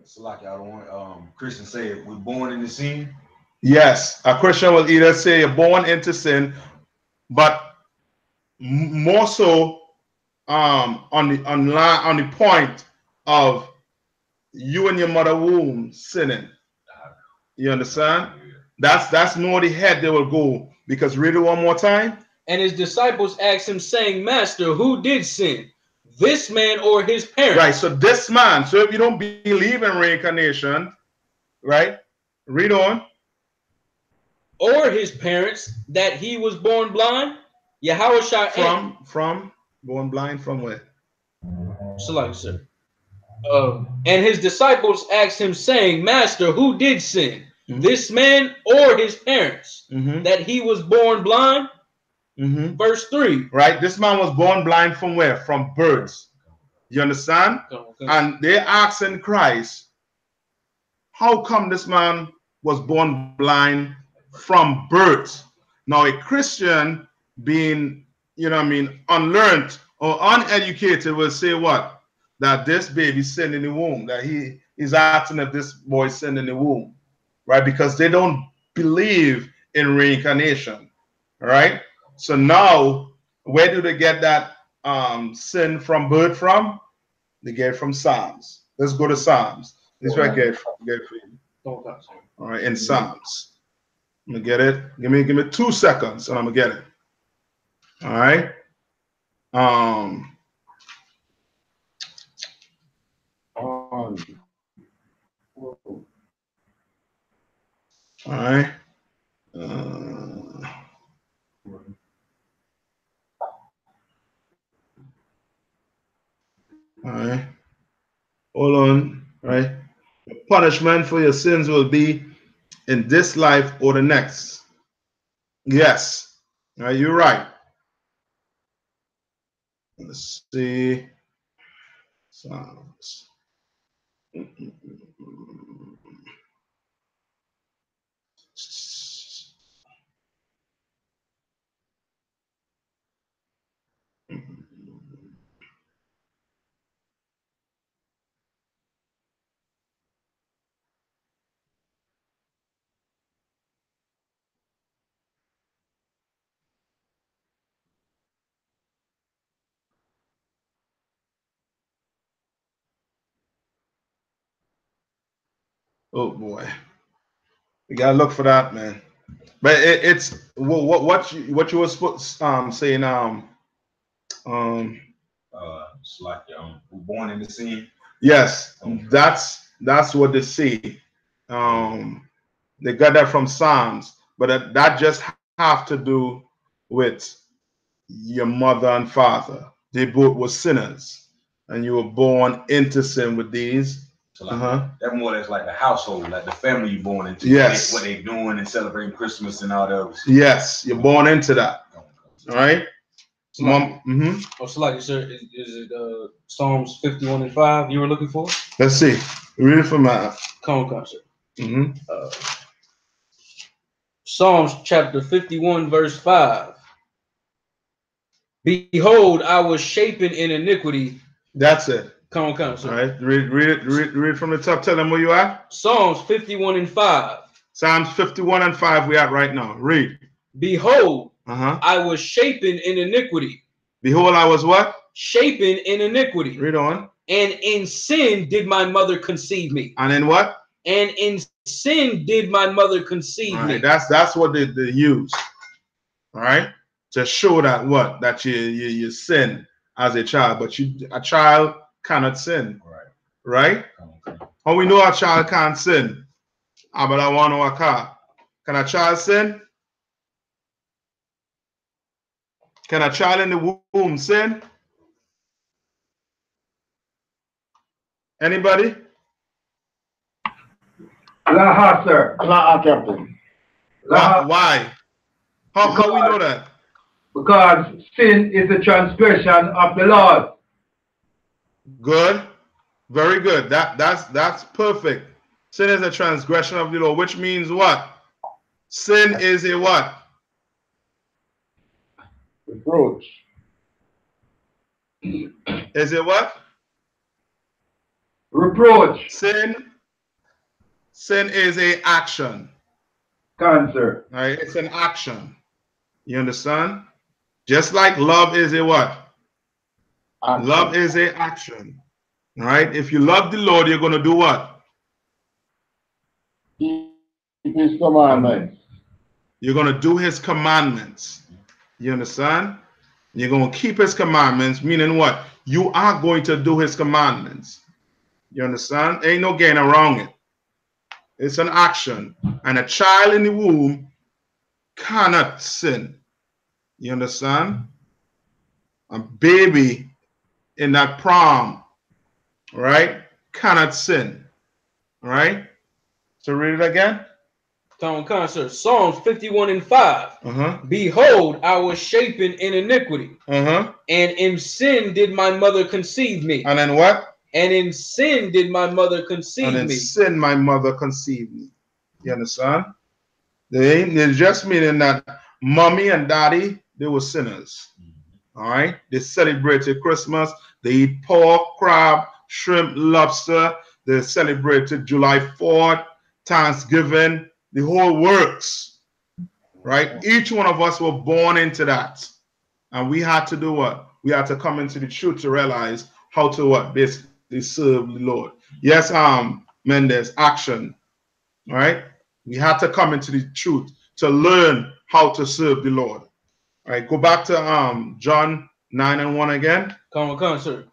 It's like I don't want Christian say we're born in the sin. Yes, a Christian will either say you're born into sin, but more so on the point of you and your mother womb sinning. You understand? That's more the head they will go. Because read it one more time. And his disciples asked him, saying, Master, who did sin, this man or his parents? Right. So this man. So if you don't believe in reincarnation, right? Read on. Or his parents, that he was born blind? Yahweh from born blind from where? Select, sir. And his disciples asked him, saying, Master, who did sin, this man or his parents, that he was born blind? Verse 3. Right. This man was born blind from where? From birth. You understand? And they're asking Christ, how come this man was born blind from birth? Now, a Christian being, unlearned or uneducated will say what? That this baby sinned in the womb, that he is asking if this boy sinned in the womb, right? Because they don't believe in reincarnation, right? So now, where do they get that sin from birth from? They get it from Psalms. Let's go to Psalms. This is where I get it for you. All right, in Psalms. I'm gonna get it. Give me 2 seconds and I'm gonna get it. All right. All right. All right. Hold on. All right. The punishment for your sins will be in this life or the next. Yes. All right, you're right. Let's see. Psalms. Oh boy, we gotta look for that, man. But it's what you were saying it's like we're born in the sin. Yes, that's what they say. They got that from Psalms, but that just have to do with your mother and father. They both were sinners, and you were born into sin with these. So like that more or less like the household, like the family you're born into. Yes. What they doing and celebrating Christmas and all that other stuff. Yes, you're born into that. All right. So like, sir, is it Psalms 51 and 5 you were looking for? Let's see. Read it from my concert. Psalms chapter 51 verse 5. Behold, I was shapen in iniquity. That's it. Come on, sir. All right. Read from the top. Tell them where you at. Psalms 51 and 5. Psalms 51 and 5 we at right now. Read. Behold, I was shapen in iniquity. Behold, I was what? Shapen in iniquity. Read on. And in sin did my mother conceive me. And in what? And in sin did my mother conceive me. That's what they use. All right. To show that what? That you sin as a child, but a child cannot sin. Right? How we know a child can't sin? But I want to know a car. Can a child sin? Can a child in the womb sin? Anybody? Laha, sir. Laha, Captain. Laha. Why? How we know that? Because sin is the transgression of the Lord. Good. Very good. That's perfect. Sin is a transgression of the law, which means what? Sin is a what? Reproach. Is it what? Reproach. Sin is a action. Cancer. All right, it's an action. You understand? Just like love is a what? Action. Love is a action. All right. If you love the Lord, you're going to do what? Keep His commandments. You're going to do His commandments. You understand? You're going to keep His commandments, meaning what? You are going to do His commandments. You understand? Ain't no getting around it. It's an action. And a child in the womb cannot sin. You understand? A baby in that prom, right, cannot sin. Right? So read it again. Concert. Psalms 51 and 5. Behold, I was shapen in iniquity. And in sin did my mother conceive me. And then what? And in sin did my mother conceive me. And in sin my mother conceived me. You understand? They just meaning that mommy and daddy, they were sinners. All right? They celebrated Christmas. They eat pork, crab, shrimp, lobster. They celebrated July 4th, Thanksgiving, the whole works. Right? Each one of us were born into that. And we had to do what? We had to come into the truth to realize how to what? Basically serve the Lord. Yes, Mendes, action. All right? We had to come into the truth to learn how to serve the Lord. All right, go back to John 9 and 1 again. Come on, sir.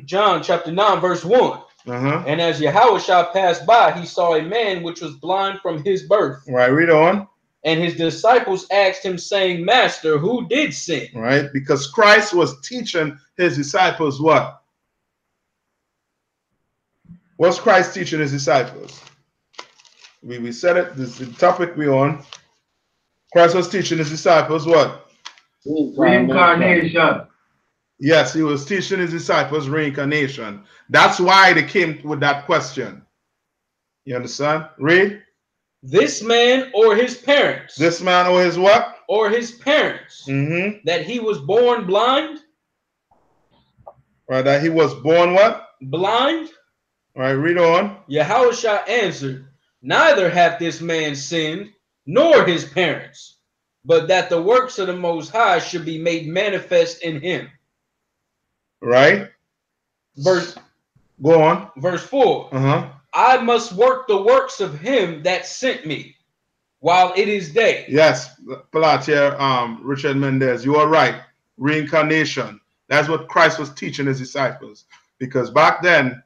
John chapter 9, verse 1. And as Yahushua passed by, he saw a man which was blind from his birth. Right, read on. And his disciples asked him, saying, Master, who did sin? Right, because Christ was teaching his disciples what? What's Christ teaching his disciples? We said it, this is the topic we're on. Christ was teaching his disciples what? Reincarnation. Yes, he was teaching his disciples reincarnation. That's why they came with that question. You understand? Read. This man or his parents? This man or his what? Or his parents. That he was born blind? Right, that he was born what? Blind? All right, read on. Yahushua answered, neither hath this man sinned, nor his parents, but that the works of the Most High should be made manifest in him. Right. Go on. Verse 4. I must work the works of him that sent me while it is day. Yes, Palatia, Richard Mendez, you are right. Reincarnation. That's what Christ was teaching his disciples. Because back then,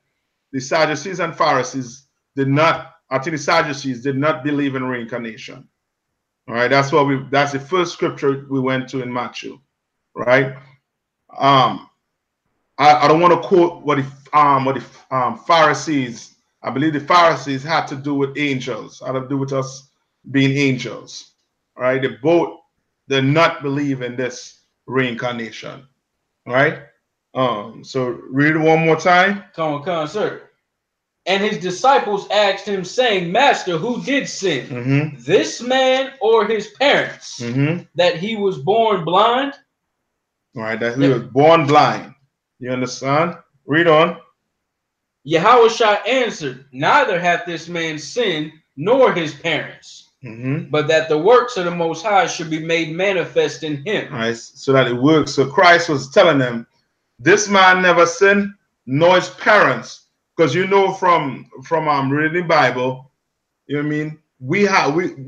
the Sadducees and Pharisees did not, I think the Sadducees did not believe in reincarnation. All right, that's the first scripture we went to in Matthew. Right? I don't want to quote what the Pharisees, I believe the Pharisees had to do with angels, had to do with us being angels. All right, they both did not believe in this reincarnation. All right, so read it one more time. Come on, sir. And his disciples asked him, saying, Master, who did sin, this man or his parents, that he was born blind? All right, that he was born blind. You understand? Read on. Yahushua answered, neither hath this man sinned, nor his parents, but that the works of the Most High should be made manifest in him. All right, so that it works. So Christ was telling them, this man never sinned, nor his parents. Because you know from reading the Bible, you know what I mean?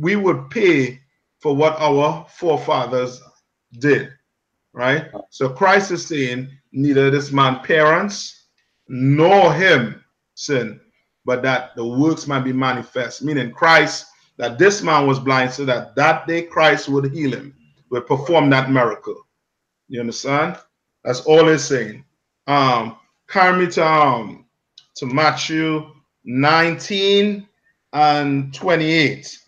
We would pay for what our forefathers did, right? So Christ is saying neither this man's parents nor him sin, but that the works might be manifest. Meaning Christ, that this man was blind, so that day Christ would heal him, would perform that miracle. You understand? That's all he's saying. Carry me to Matthew 19 and 28.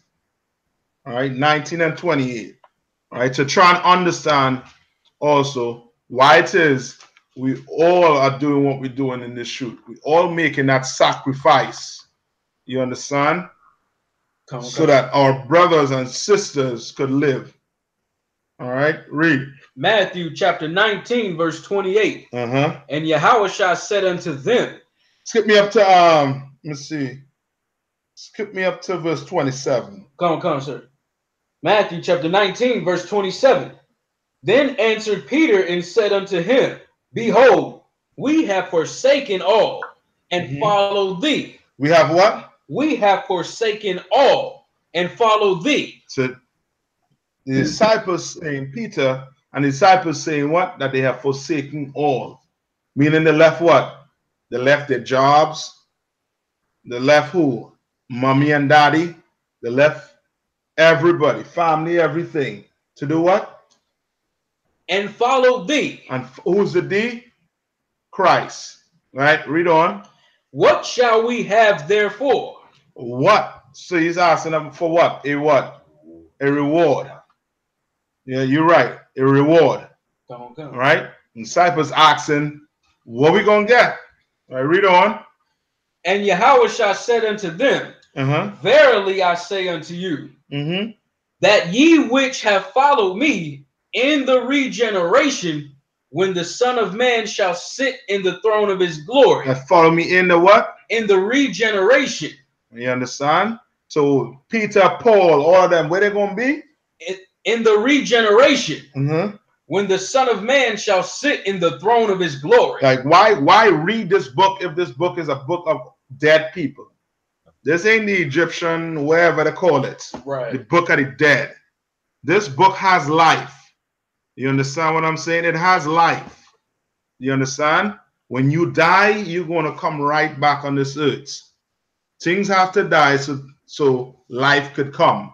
All right, 19 and 28. All right, to try and understand also why it is we all are doing what we're doing in this shoot. We all making that sacrifice. You understand? So that our brothers and sisters could live. All right, read. Matthew chapter 19, verse 28. And Yahushua said unto them. Skip me up to let's see. Skip me up to verse 27. Come on, sir. Matthew chapter 19, verse 27. Then answered Peter and said unto him, Behold, we have forsaken all and follow thee. We have what? We have forsaken all and follow thee. So the disciples saying, Peter and the disciples saying what? That they have forsaken all. Meaning they left what? They left their jobs. They left who? Mommy and daddy. They left everybody, family, everything. To do what? And follow thee. And who's the thee? Christ. Right? Read on. What shall we have therefore? What? So he's asking them for what? A what? A reward. Yeah, you're right. A reward. Come on. Right? And disciples asking, what we gonna get? All right, read on. And Yahushua said unto them, Verily I say unto you, that ye which have followed me in the regeneration, when the Son of Man shall sit in the throne of his glory. That follow me in the what? In the regeneration. You understand? So Peter, Paul, all of them, where they gonna be? In the regeneration. When the Son of Man shall sit in the throne of his glory. Like why read this book if this book is a book of dead people? This ain't the Egyptian, wherever they call it. Right. The book of the dead. This book has life. You understand what I'm saying? It has life. You understand? When you die, you're going to come right back on this earth. Things have to die so life could come.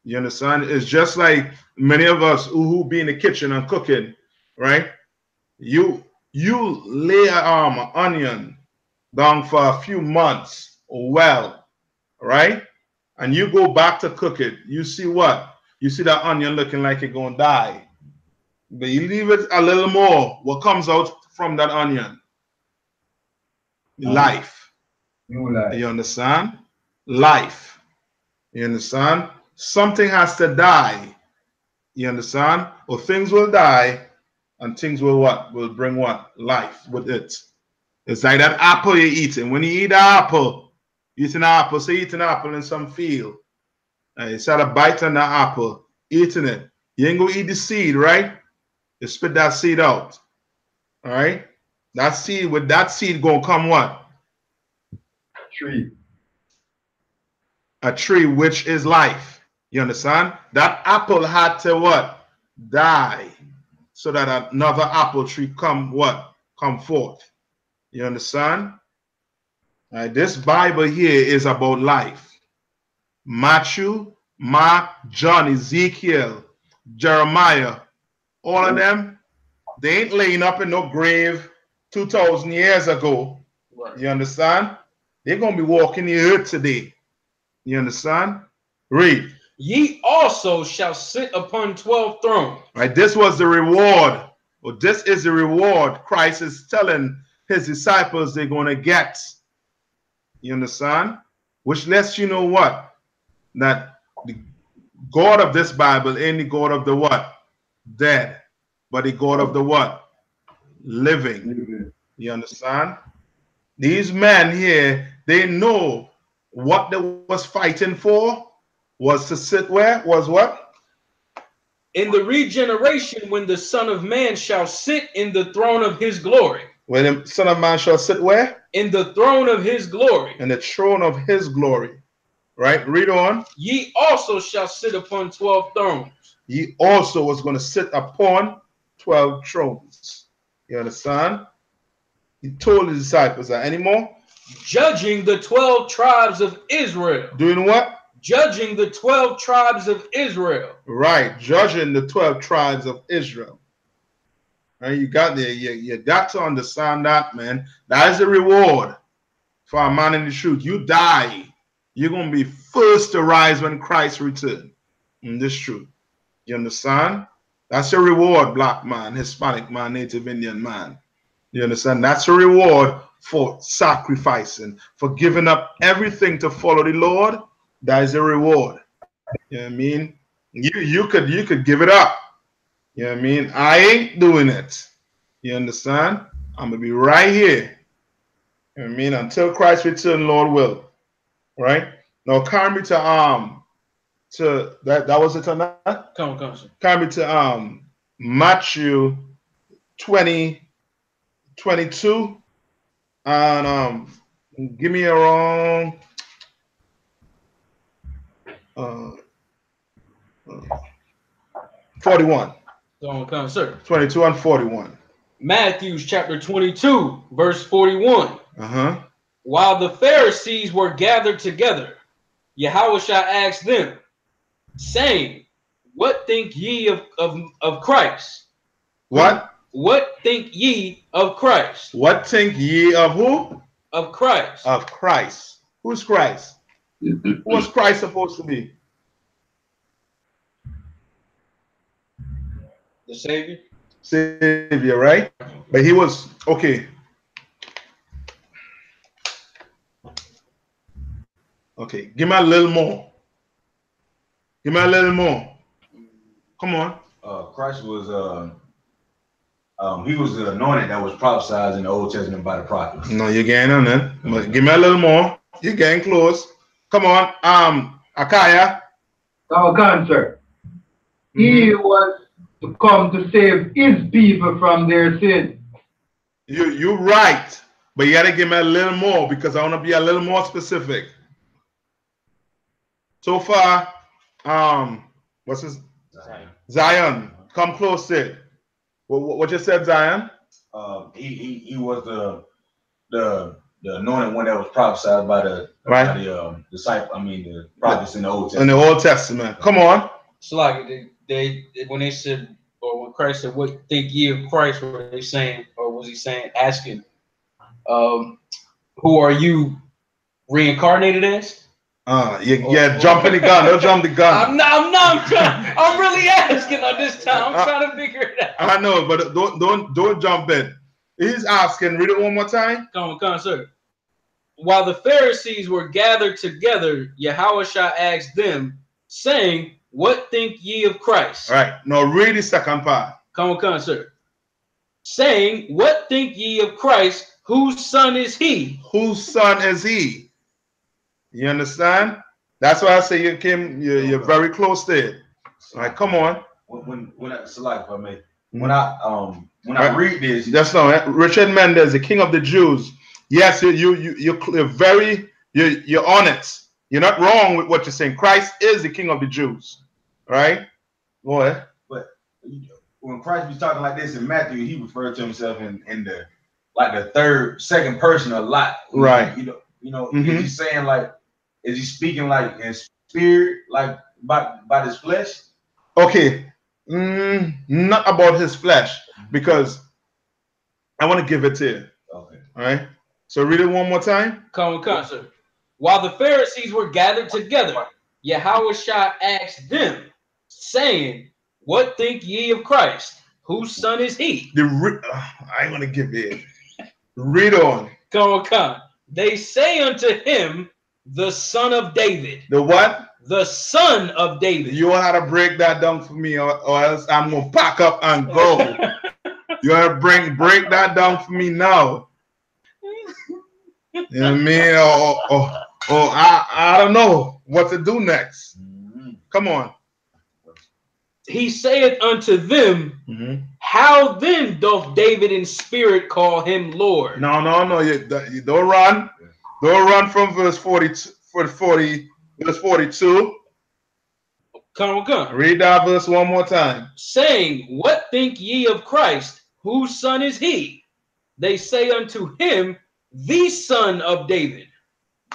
You understand? It's just like many of us who be in the kitchen and cooking, right? You lay an onion down for a few months, right? And you go back to cook it. You see what? You see that onion looking like it's going to die. But you leave it a little more. What comes out from that onion? Life. New life. You understand? Life. You understand? Something has to die. You understand? Or things will die and things will what? Will bring what? Life with it. It's like that apple you're eating. When you eat an apple, eating an apple, say eating an apple in some field. And you start a bite on the apple, eating it. You ain't gonna eat the seed, right? You spit that seed out. All right? That seed, with that seed gonna come what? Tree. a tree which is life. You understand? That apple had to what? Die. So that another apple tree come what? Come forth. You understand? All right, this Bible here is about life. Matthew, Mark, John, Ezekiel, Jeremiah, all of them, they ain't laying up in no grave 2,000 years ago. Right. You understand? They're going to be walking the earth today. You understand? Read. Ye also shall sit upon 12 thrones. Right, this was the reward. Well, this is the reward Christ is telling his disciples they're going to get. You understand? Which lets you know what? That the God of this Bible ain't the God of the what? Dead. But the God of the what? Living. You understand? These men here, they know what they was fighting for was to sit where? Was what? In the regeneration, when the Son of Man shall sit in the throne of his glory. When the Son of Man shall sit where? In the throne of his glory. In the throne of his glory. Right? Read on. Ye also shall sit upon 12 thrones. Ye also was going to sit upon 12 thrones. You understand? He told his disciples that. Any more? Judging the 12 tribes of Israel. Doing what? Judging the 12 tribes of Israel. Right. Judging the 12 tribes of Israel. And you got there. You got to understand that, man. That is the reward for a man in the truth. You die. You're going to be first to rise when Christ returns. In this truth. You understand? That's a reward, black man, Hispanic man, Native Indian man. You understand? That's a reward for sacrificing, for giving up everything to follow the Lord. That is a reward. You know what I mean? You could give it up. You know what I mean? I ain't doing it. You understand? I'm gonna be right here. You know what I mean? Until Christ return, Lord will. Right? Now carry me to that was it on that? Come on, sir. Carry me to Matthew 20:22 and give me around 41. Come, sir. 22 and 41. Matthew chapter 22, verse 41. While the Pharisees were gathered together, Yahushua asked them, saying, what think ye of Christ? What? What think ye of Christ? What think ye of who? Of Christ. Of Christ. Who's Christ? Who was Christ supposed to be? The Savior. Savior, right? But he was, okay. Okay, give me a little more. Give me a little more. Come on. Christ was he was the anointed that was prophesied in the Old Testament by the prophets. No, you're getting on that. But give me a little more. You're getting close. Come on. Akaya. Our answer. He was to come to save his people from their sin. You're right. But you gotta give me a little more because I want to be a little more specific. So far, what's his? Zion. Come close to it. What you said, Zion? He was the anointed one that was prophesied by the disciple. I mean the prophets in the Old Testament. In the Old Testament. Come on. It's like they when they said, or when Christ said, "What think ye of Christ?" Were they saying, or was he saying, asking, "Who are you reincarnated as?" Jumping the gun. Don't jump the gun. I'm really asking on this time. I'm trying to figure it out. I know, but don't jump in. He's asking. Read it one more time. Come on, sir. While the Pharisees were gathered together, Yahushua asked them, saying, what think ye of Christ? All right. Now read the second part. Come on, sir. Saying, what think ye of Christ? Whose son is he? Whose son is he? You understand? That's why I say you're very close to it. All right, come on. When I read this, that's not Richard Mendez, the king of the Jews. Yes, you're on it. You're not wrong with what you're saying. Christ is the King of the Jews, right? Go ahead. But when Christ was talking like this in Matthew, he referred to himself in the like the second person a lot. Right. You know, is he saying like, is he speaking like in spirit, like by his flesh? Okay. Not about his flesh, because I want to give it to you. Okay. All right. So read it one more time. Come, sir. While the Pharisees were gathered together, Yahushua asked them, saying, "What think ye of Christ? Whose son is he?" I'm going to give it. Read on. Come. They say unto him, "The son of David." The what? The son of David. You want to break that down for me, or else I'm going to pack up and go. You want to break that down for me now. You know what I mean? Or I don't know what to do next. Come on. He saith unto them, "How then doth David in spirit call him Lord?" No. You don't run. Don't run from verse 42. Verse 42. Come. Read that verse one more time. Saying, "What think ye of Christ? Whose son is he?" They say unto him, "The son of David."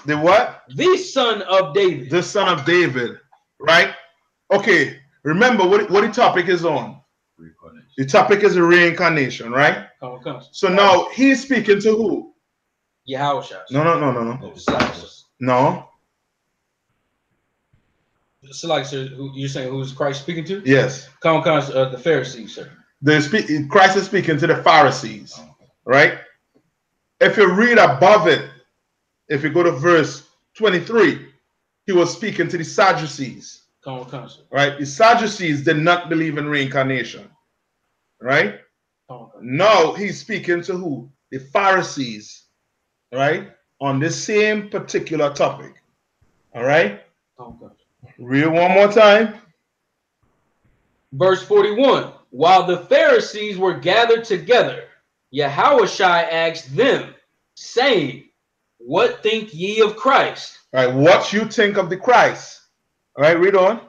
The what? The son of David. The son of David. Right? Okay. Remember what the topic is on. The topic is a reincarnation, right? So now he's speaking to who? Yahushua. No. No. So like, sir, you're saying who's Christ speaking to? Yes. The Pharisees, sir. Christ is speaking to the Pharisees, right? If you read above it, if you go to verse 23, he was speaking to the Sadducees. Right? The Sadducees did not believe in reincarnation. Right? Now he's speaking to who? The Pharisees. Right? On this same particular topic. All right? Read one more time. Verse 41. While the Pharisees were gathered together, Yahushua asked them, saying, "What think ye of Christ?" All right, what you think of the Christ? All right, read on.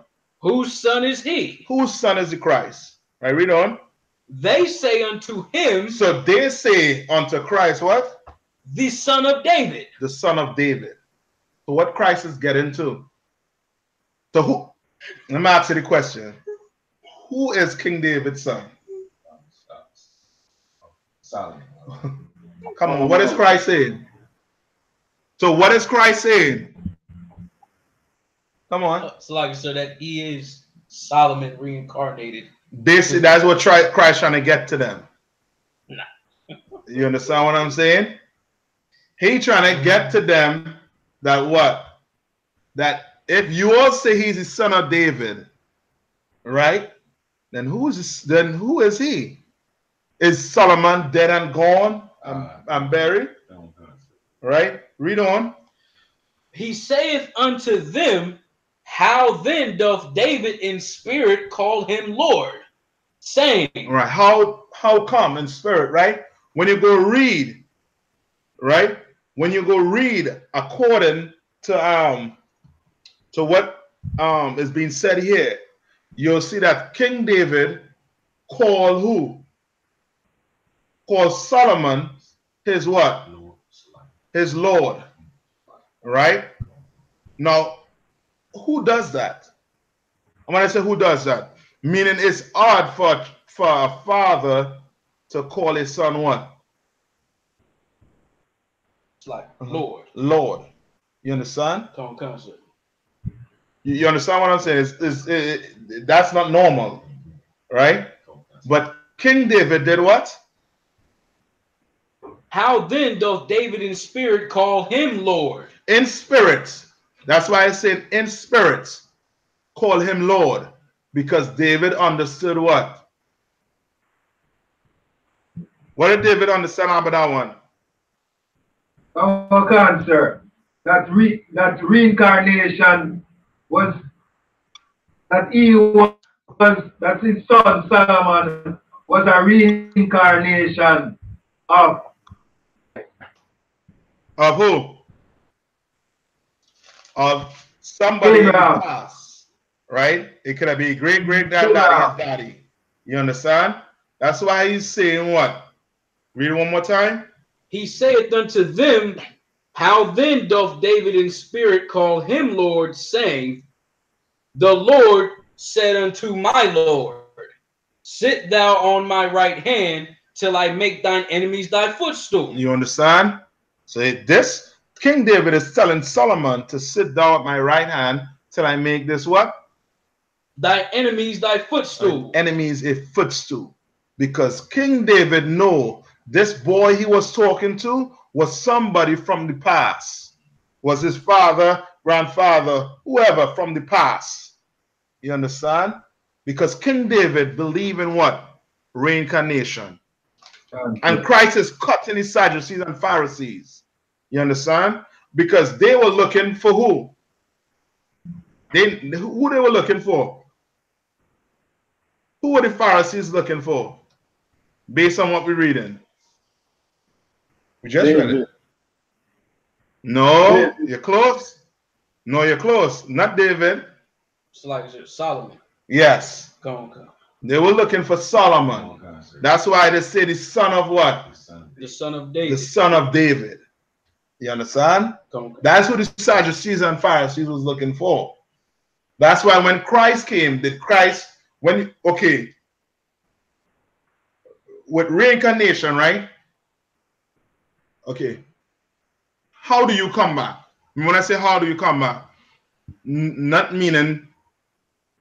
Whose son is he? Whose son is the Christ? All right, read on. They say unto him. So they say unto Christ what? The son of David. The son of David. So what Christ is getting to? So who? Let me ask you the question. Who is King David's son? Solomon. Come on, what is Christ saying? So what is Christ saying? Come on. So like I said, that he is Solomon reincarnated. That's what Christ trying to get to them. Nah. You understand what I'm saying? He trying to get to them that what? That if you all say he's the son of David, right? Then who is he? Is Solomon dead and gone and buried? Right? Read on. He saith unto them, "How then doth David in spirit call him Lord?" Saying. Right. How come in spirit, right? When you go read, right? When you go read according to what is being said here, you'll see that King David called who? Called Solomon his what? His Lord. Right? Now, who does that? When I say who does that, meaning it's odd for a father to call his son what? It's like Lord. Lord. You understand? Concept. You understand what I'm saying? That's not normal, right? But King David did what? How then doth David in spirit call him Lord? In spirit. That's why I said in spirit. Call him Lord. Because David understood what? What did David understand about that one? Oh, cancer. That reincarnation was that that his son Solomon was a reincarnation of who? of somebody in the past, right? It could be great granddaddy, his daddy. You understand? That's why he's saying what? Read it one more time. He saith unto them, how then doth David in spirit call him Lord, saying, the Lord said unto my Lord, sit thou on my right hand till I make thine enemies thy footstool. You understand? So this King David is telling Solomon to sit down at my right hand till I make this what? Thy enemies thy footstool. Enemies a footstool. Because King David know this boy he was talking to was somebody from the past. Was his father, grandfather, whoever from the past. You understand? Because King David believed in what? Reincarnation. And Christ is cutting his Sadducees and Pharisees. You understand? Because they were looking for who? Who they were looking for? Who were the Pharisees looking for? Based on what we're reading. We just read it. No, David. You're close. No, you're close. Not David. It's like Solomon. Yes. Come on. They were looking for Solomon. That's why they say the son of what? The son of David. The son of David. You understand? That's what the Sadducees and Pharisees was looking for. That's why when Christ came, with reincarnation, right? Okay. How do you come back? When I say how do you come back, not meaning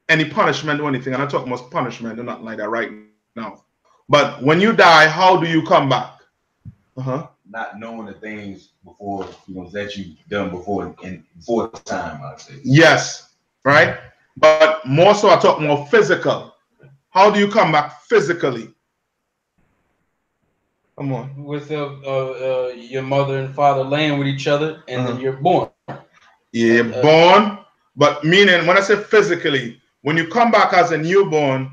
any punishment or anything. I'm not talking about punishment or nothing like that right now. But when you die, how do you come back? Not knowing the things before, that you've done before time, I'd say. Yes, right? But more so I talk more physical. How do you come back physically? Come on. With your mother and father laying with each other, and then you're born. You're born, but meaning when I say physically, when you come back as a newborn,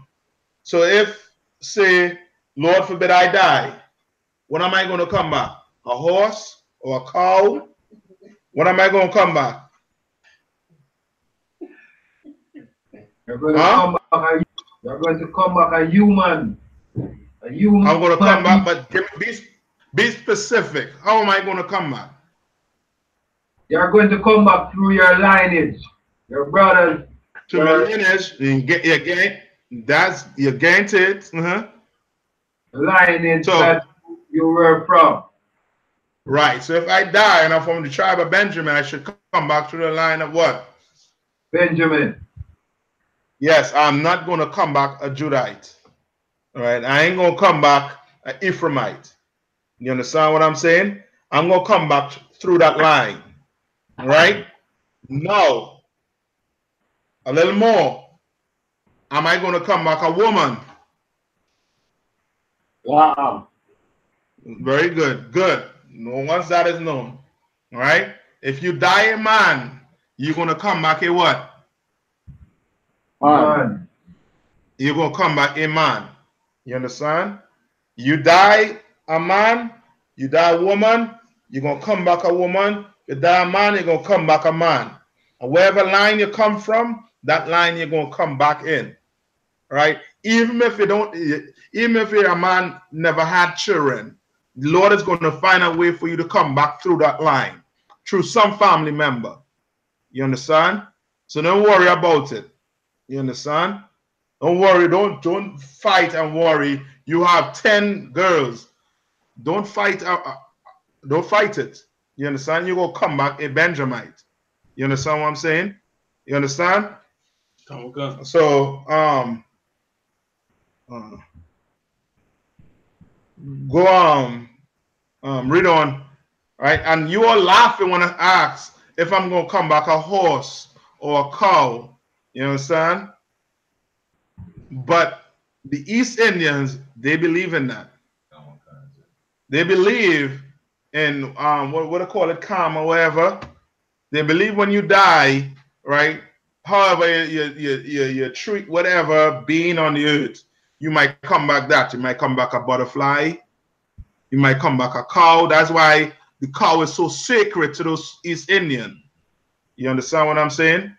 so if, say, Lord forbid I die, when am I going to come back? A horse or a cow? When am I going to come back? You're going to come back a human. A human. I'm going to come back, but be specific. How am I going to come back? You're going to come back through your lineage. Your brothers. To your lineage, you gain it. Lineage that you were from. Right. So if I die and I'm from the tribe of Benjamin, I should come back to the line of what? Benjamin. Yes, I'm not going to come back a Judite. All right. I ain't going to come back an Ephraimite. You understand what I'm saying? I'm going to come back through that line. Right? Now, a little more. Am I going to come back a woman? Wow. Very good. Good. No once that is known. All right? If you die a man, you're going to come back a what? Man. You're going to come back a man. You understand? You die a man, you die a woman, you're going to come back a woman. You die a man, you're going to come back a man. And wherever line you come from, that line you're going to come back in. Right? Even if you're a man never had children, the Lord is going to find a way for you to come back through that line, through some family member. You understand? So don't worry about it. You understand? Don't worry. Don't fight and worry. You have 10 girls. Don't fight. Don't fight it. You understand? You're going to come back a Benjamite. You understand what I'm saying? You understand? Okay. So, go read on, right? And you are laughing when I ask if I'm going to come back a horse or a cow. You understand? But the East Indians, they believe in that. They believe in what I call it, karma, whatever. They believe when you die, right? However you treat whatever being on the earth, you might come back that. You might come back a butterfly. You might come back a cow. That's why the cow is so sacred to those East Indians. You understand what I'm saying?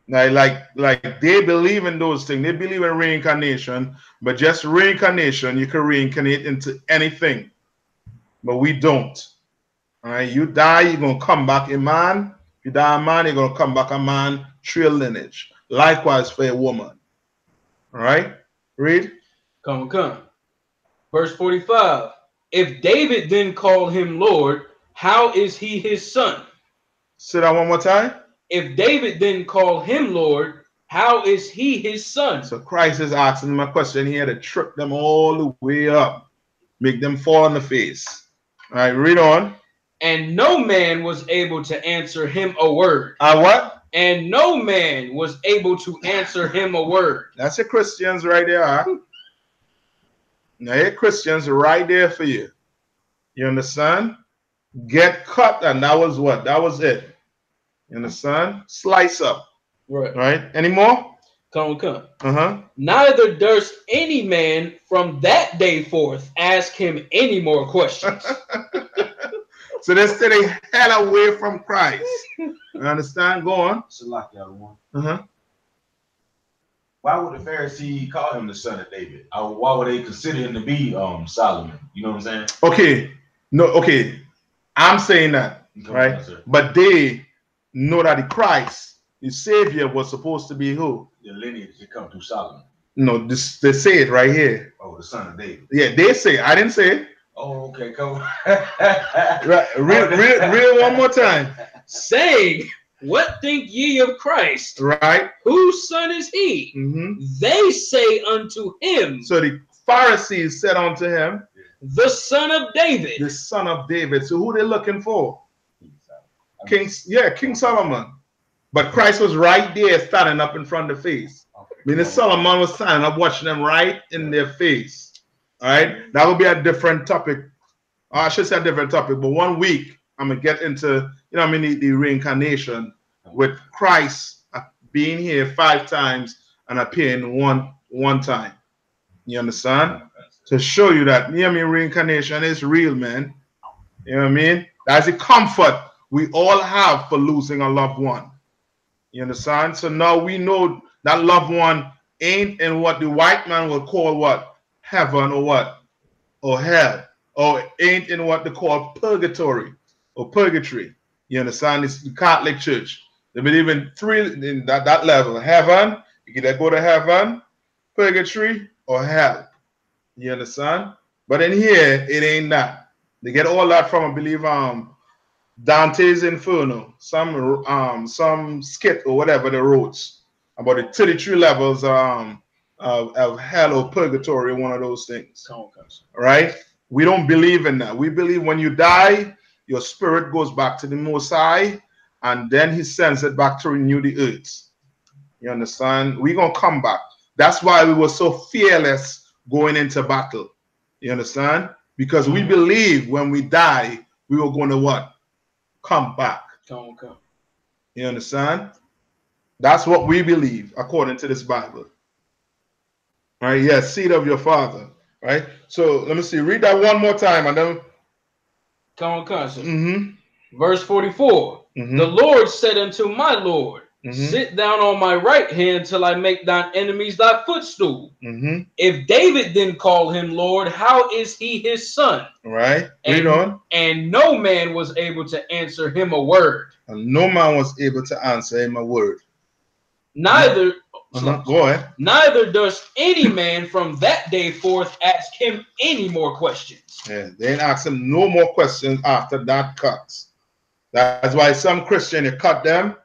Now, like they believe in those things. They believe in reincarnation, but just reincarnation, you can reincarnate into anything. But we don't. All right, you die, you're gonna come back a man. If you die a man, you're gonna come back a man, true lineage. Likewise for a woman. All right, read. Come. Verse 45. If David then called him Lord, how is he his son? Say that one more time. If David then called him Lord, how is he his son? So Christ is asking him a question here to trip them all the way up, make them fall on the face. All right, read on. And no man was able to answer him a word. What? And no man was able to answer him a word. That's the Christians right there. Huh? Now, your Christians right there for you. You understand? Get cut, and that was what? That was it. You understand? Slice up. Right. Right? Any more? Come. Uh-huh. Neither durst any man from that day forth ask him any more questions. So they say they hell away from Christ. You understand? Go on. Uh-huh. Why would the Pharisee call him the son of David? Why would they consider him to be Solomon? You know what I'm saying? Okay. No, okay. I'm saying that, right? But they know that the Christ, the Savior, was supposed to be who? The lineage to come through Solomon. No, they say it right here. Oh, the son of David. Yeah, they say. I didn't say it. Oh, okay, come. Right, read one more time. Saying, what think ye of Christ? Right. Whose son is he? They say unto him. So the Pharisees said unto him, the son of David. The son of David. So who they looking for? King Solomon. But Christ was right there standing up in front of the face. Meaning Solomon was standing up watching them right in their face. All right. That will be a different topic. I should say a different topic, but 1 week I'm gonna get into, the reincarnation with Christ being here 5 times and appearing one time. You understand? To show you that, reincarnation is real, man. You know what I mean? That's a comfort we all have for losing a loved one. You understand? So now we know that loved one ain't in what the white man will call what? Heaven or what? Or hell. Or ain't in what they call purgatory or purgatory. You understand? It's the Catholic Church. They believe in 3 in that level. Heaven, you can either go to heaven, purgatory, or hell. You understand? But in here, it ain't that. They get all that from, I believe, Dante's Inferno, some skit or whatever they wrote about the 33 levels of hell or purgatory, one of those things. Right? We don't believe in that. We believe when you die, your spirit goes back to the Most High, and then He sends it back to renew the earth. You understand? We're going to come back. That's why we were so fearless going into battle. You understand? Because we believe when we die, we were going to what? Come back. You understand? That's what we believe according to this Bible. Right? Yes, seed of your father. Right? So let me see. Read that one more time and then. Verse 44. The Lord said unto my Lord, sit down on my right hand till I make thine enemies thy footstool. If David then called him Lord, how is he his son? Right. Read on. And no man was able to answer him a word. And no man was able to answer him a word. Neither. Go ahead. Neither does any man from that day forth ask him any more questions. Yeah, they ain't ask him no more questions after that cut. That's why some Christian, you cut them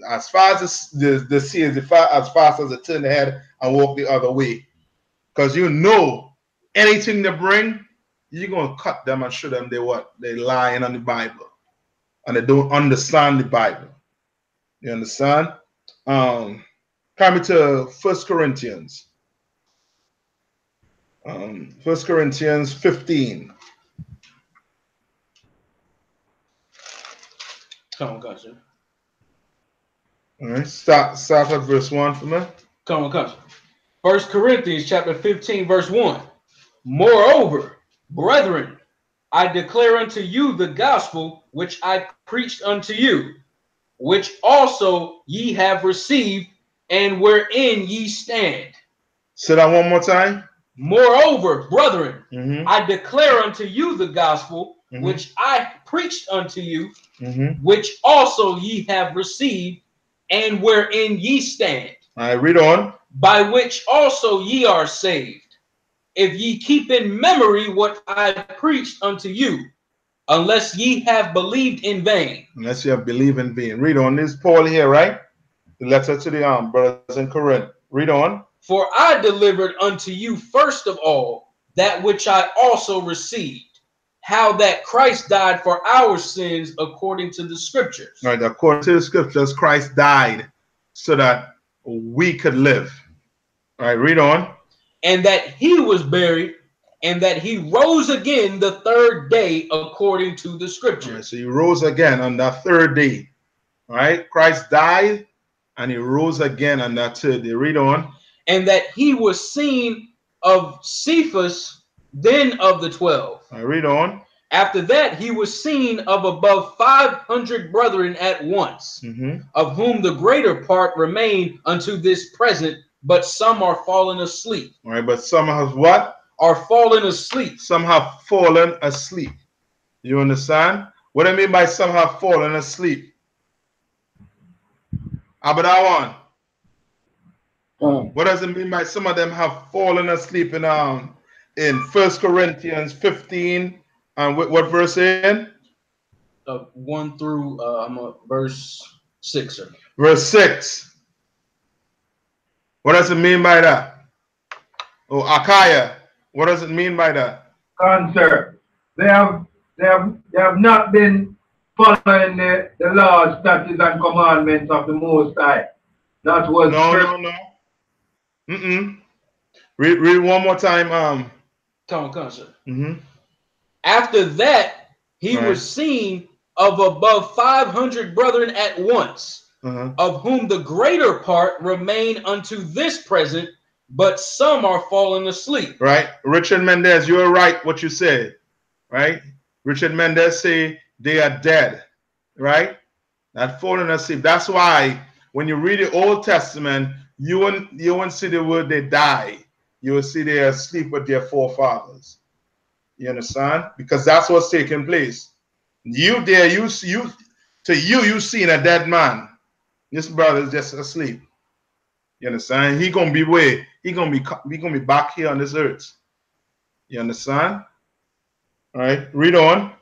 as far as the sea is as fast as they turn their head and walk the other way. Because anything they bring, you're going to cut them and show them they're lying on the Bible. And they don't understand the Bible. You understand? Coming to 1 Corinthians. 1 Corinthians 15. Come on, sir. All right, start at verse 1 for me. Come on. 1 Corinthians chapter 15, verse 1. Moreover, brethren, I declare unto you the gospel which I preached unto you, which also ye have received, and wherein ye stand. Say that one more time. Moreover, brethren, I declare unto you the gospel which I preached unto you, which also ye have received, and wherein ye stand. All right, read on. By which also ye are saved, if ye keep in memory what I preached unto you, unless ye have believed in vain. Unless you have believed in vain. Read on. This is Paul here, right? The letter to the brothers in Corinth. Read on. For I delivered unto you first of all that which I also received, how that Christ died for our sins according to the scriptures. Right, according to the scriptures, Christ died so that we could live. All right, read on. And that he was buried, and that he rose again the third day according to the scriptures. Right, so he rose again on that third day. All right, Christ died and he rose again on that third day. Read on. And that he was seen of Cephas, then of the 12. All right, read on. After that, he was seen of above 500 brethren at once, of whom the greater part remain unto this present, but some are fallen asleep. All right, but some have what? Are fallen asleep. Some have fallen asleep. You understand? What I mean by some have fallen asleep? How about that one? What does it mean by some of them have fallen asleep in 1 Corinthians 15? And what verse in? 1 through verse 6. Sir. Verse 6. What does it mean by that? Oh, Akaya, what does it mean by that? Sir, they have not been following the laws, statutes, and commandments of the Most High. That was no. Read one more time. Come on, sir. After that, he was seen of above 500 brethren at once, of whom the greater part remain unto this present, but some are fallen asleep. Right. Richard Mendez, you're right what you said. Right. Richard Mendez say they are dead. Right. Not fallen asleep. That's why when you read the Old Testament, you won't see the word they die. You will see they are asleep with their forefathers. You understand? Because that's what's taking place. You seen a dead man. This brother is just asleep. You understand? He gonna be where? He gonna be back here on this earth. You understand? All right, read on.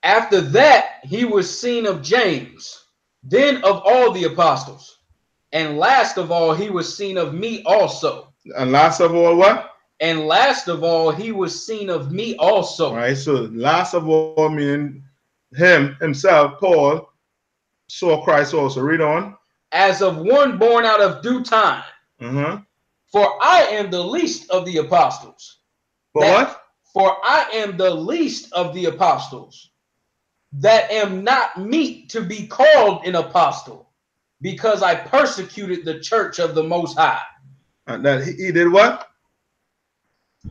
After that, he was seen of James, then of all the apostles, and last of all, he was seen of me also. And last of all, what? And last of all, he was seen of me also. All right, so last of all meaning himself, Paul, saw Christ also. Read on. As of one born out of due time. For I am the least of the apostles. What? For I am the least of the apostles, that am not meet to be called an apostle, because I persecuted the church of the Most High. And that he did what?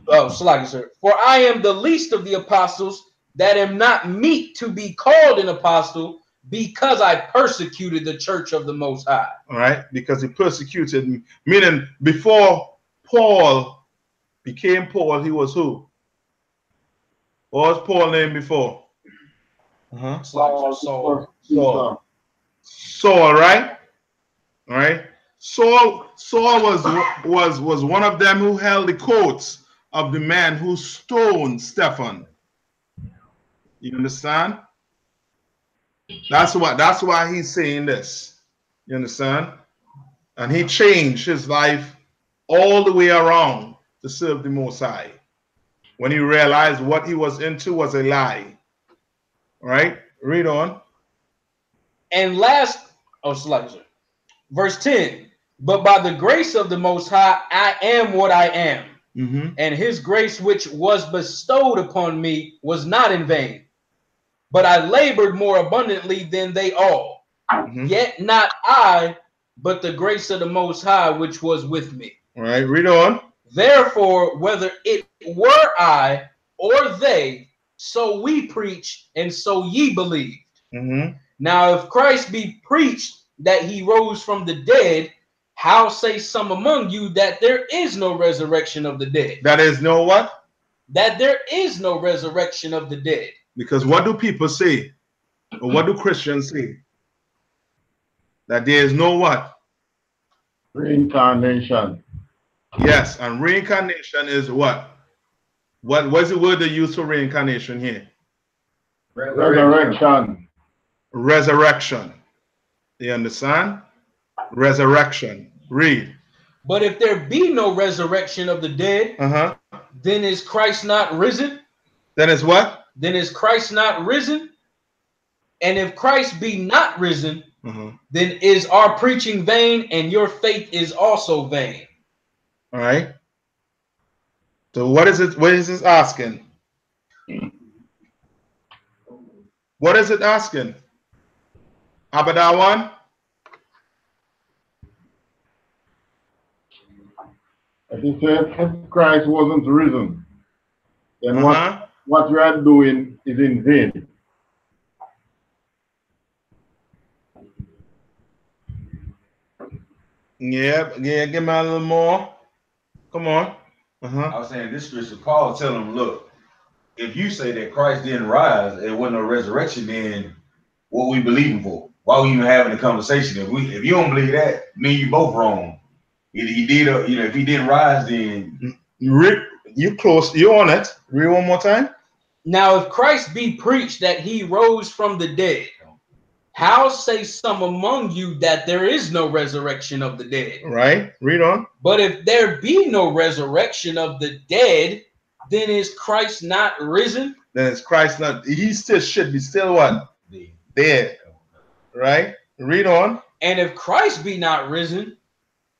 Oh, Salaki, sir. For I am the least of the apostles, that am not meet to be called an apostle, because I persecuted the church of the Most High. All right, because he persecuted, meaning before Paul became Paul, he was who? What was Paul's name before? Saul, right? All right. Saul was one of them who held the coats of the man who stoned Stephen. You understand? That's why he's saying this. You understand? And he changed his life all the way around to serve the Most High. When he realized what he was into was a lie. All right? Read on. And last, verse 10. But by the grace of the Most High, I am what I am. And his grace which was bestowed upon me was not in vain. But I labored more abundantly than they all. Yet not I, but the grace of the Most High which was with me. All right, read on. Therefore, whether it were I or they, so we preach, and so ye believed. Now, if Christ be preached that he rose from the dead, how say some among you that there is no resurrection of the dead? That is no what? That there is no resurrection of the dead. Because what do people say? Or what do Christians say? That there is no what? Reincarnation. Yes, and reincarnation is what? What's the word they use for reincarnation here? Resurrection. Resurrection. You understand? Resurrection. Read. But if there be no resurrection of the dead, then is Christ not risen? Then is what? Then is Christ not risen? And if Christ be not risen, then is our preaching vain, and your faith is also vain. All right. So what is it? What is this asking? What is it asking? Abadawan? As he said, if Christ wasn't risen, then what we are doing is in vain. Yeah, give me a little more. Come on. I was saying this scripture, Paul tell him, look, if you say that Christ didn't rise, it wasn't no resurrection, then what we believing for? Why we even having a conversation? If you don't believe that, me and you both wrong. Either he did or if he didn't rise, then you close, you on it. Read one more time. Now, if Christ be preached that he rose from the dead, how say some among you that there is no resurrection of the dead? Right. Read on. But if there be no resurrection of the dead, then is Christ not risen? Then is Christ not? He still should be still what? Dead. Right. Read on. And if Christ be not risen,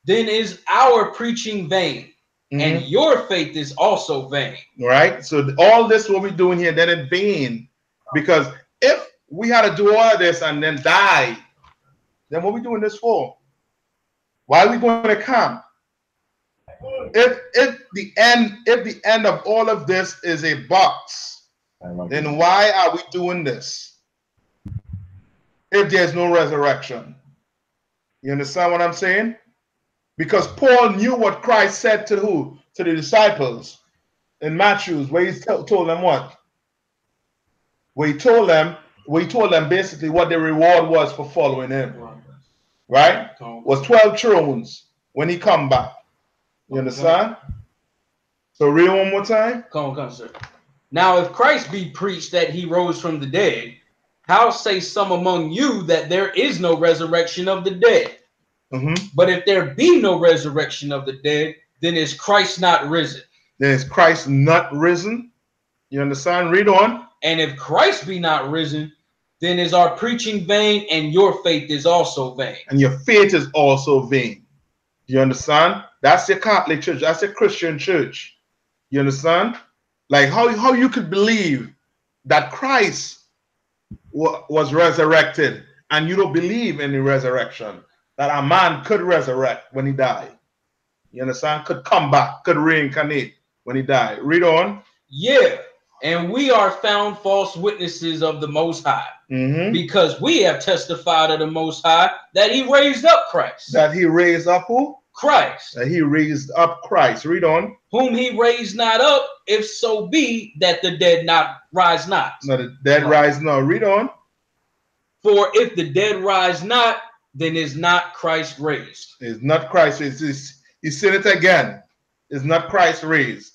then is our preaching vain, and your faith is also vain. Right. So all this what we're doing here, then it's vain, because if we had to do all of this and then die, then what are we doing this for? Why are we going to camp? If the end of all of this is a box, then why are we doing this? If there's no resurrection. You understand what I'm saying? Because Paul knew what Christ said to who? To the disciples in Matthew, where he told them what? Where he told them basically what the reward was for following him. Right? Was 12 thrones when he come back. You understand? So read one more time. Come on, sir. Now, if Christ be preached that he rose from the dead, how say some among you that there is no resurrection of the dead? But if there be no resurrection of the dead, then is Christ not risen? Then is Christ not risen? You understand? Read on. And if Christ be not risen, then is our preaching vain, and your faith is also vain. And your faith is also vain. You understand? That's your Catholic church. That's a Christian church. You understand? Like how you could believe that Christ was resurrected and you don't believe in the resurrection, that a man could resurrect when he died. You understand? Could come back, could reincarnate when he died. Read on. Yeah, and we are found false witnesses of the Most High, because we have testified of the Most High that he raised up Christ. That he raised up who? Christ. That he raised up Christ. Read on. Whom he raised not up, if so be that the dead not rise not. No, the dead rise not. Read on. For if the dead rise not, then is not Christ raised. Is not Christ raised. He said it again. Is not Christ raised.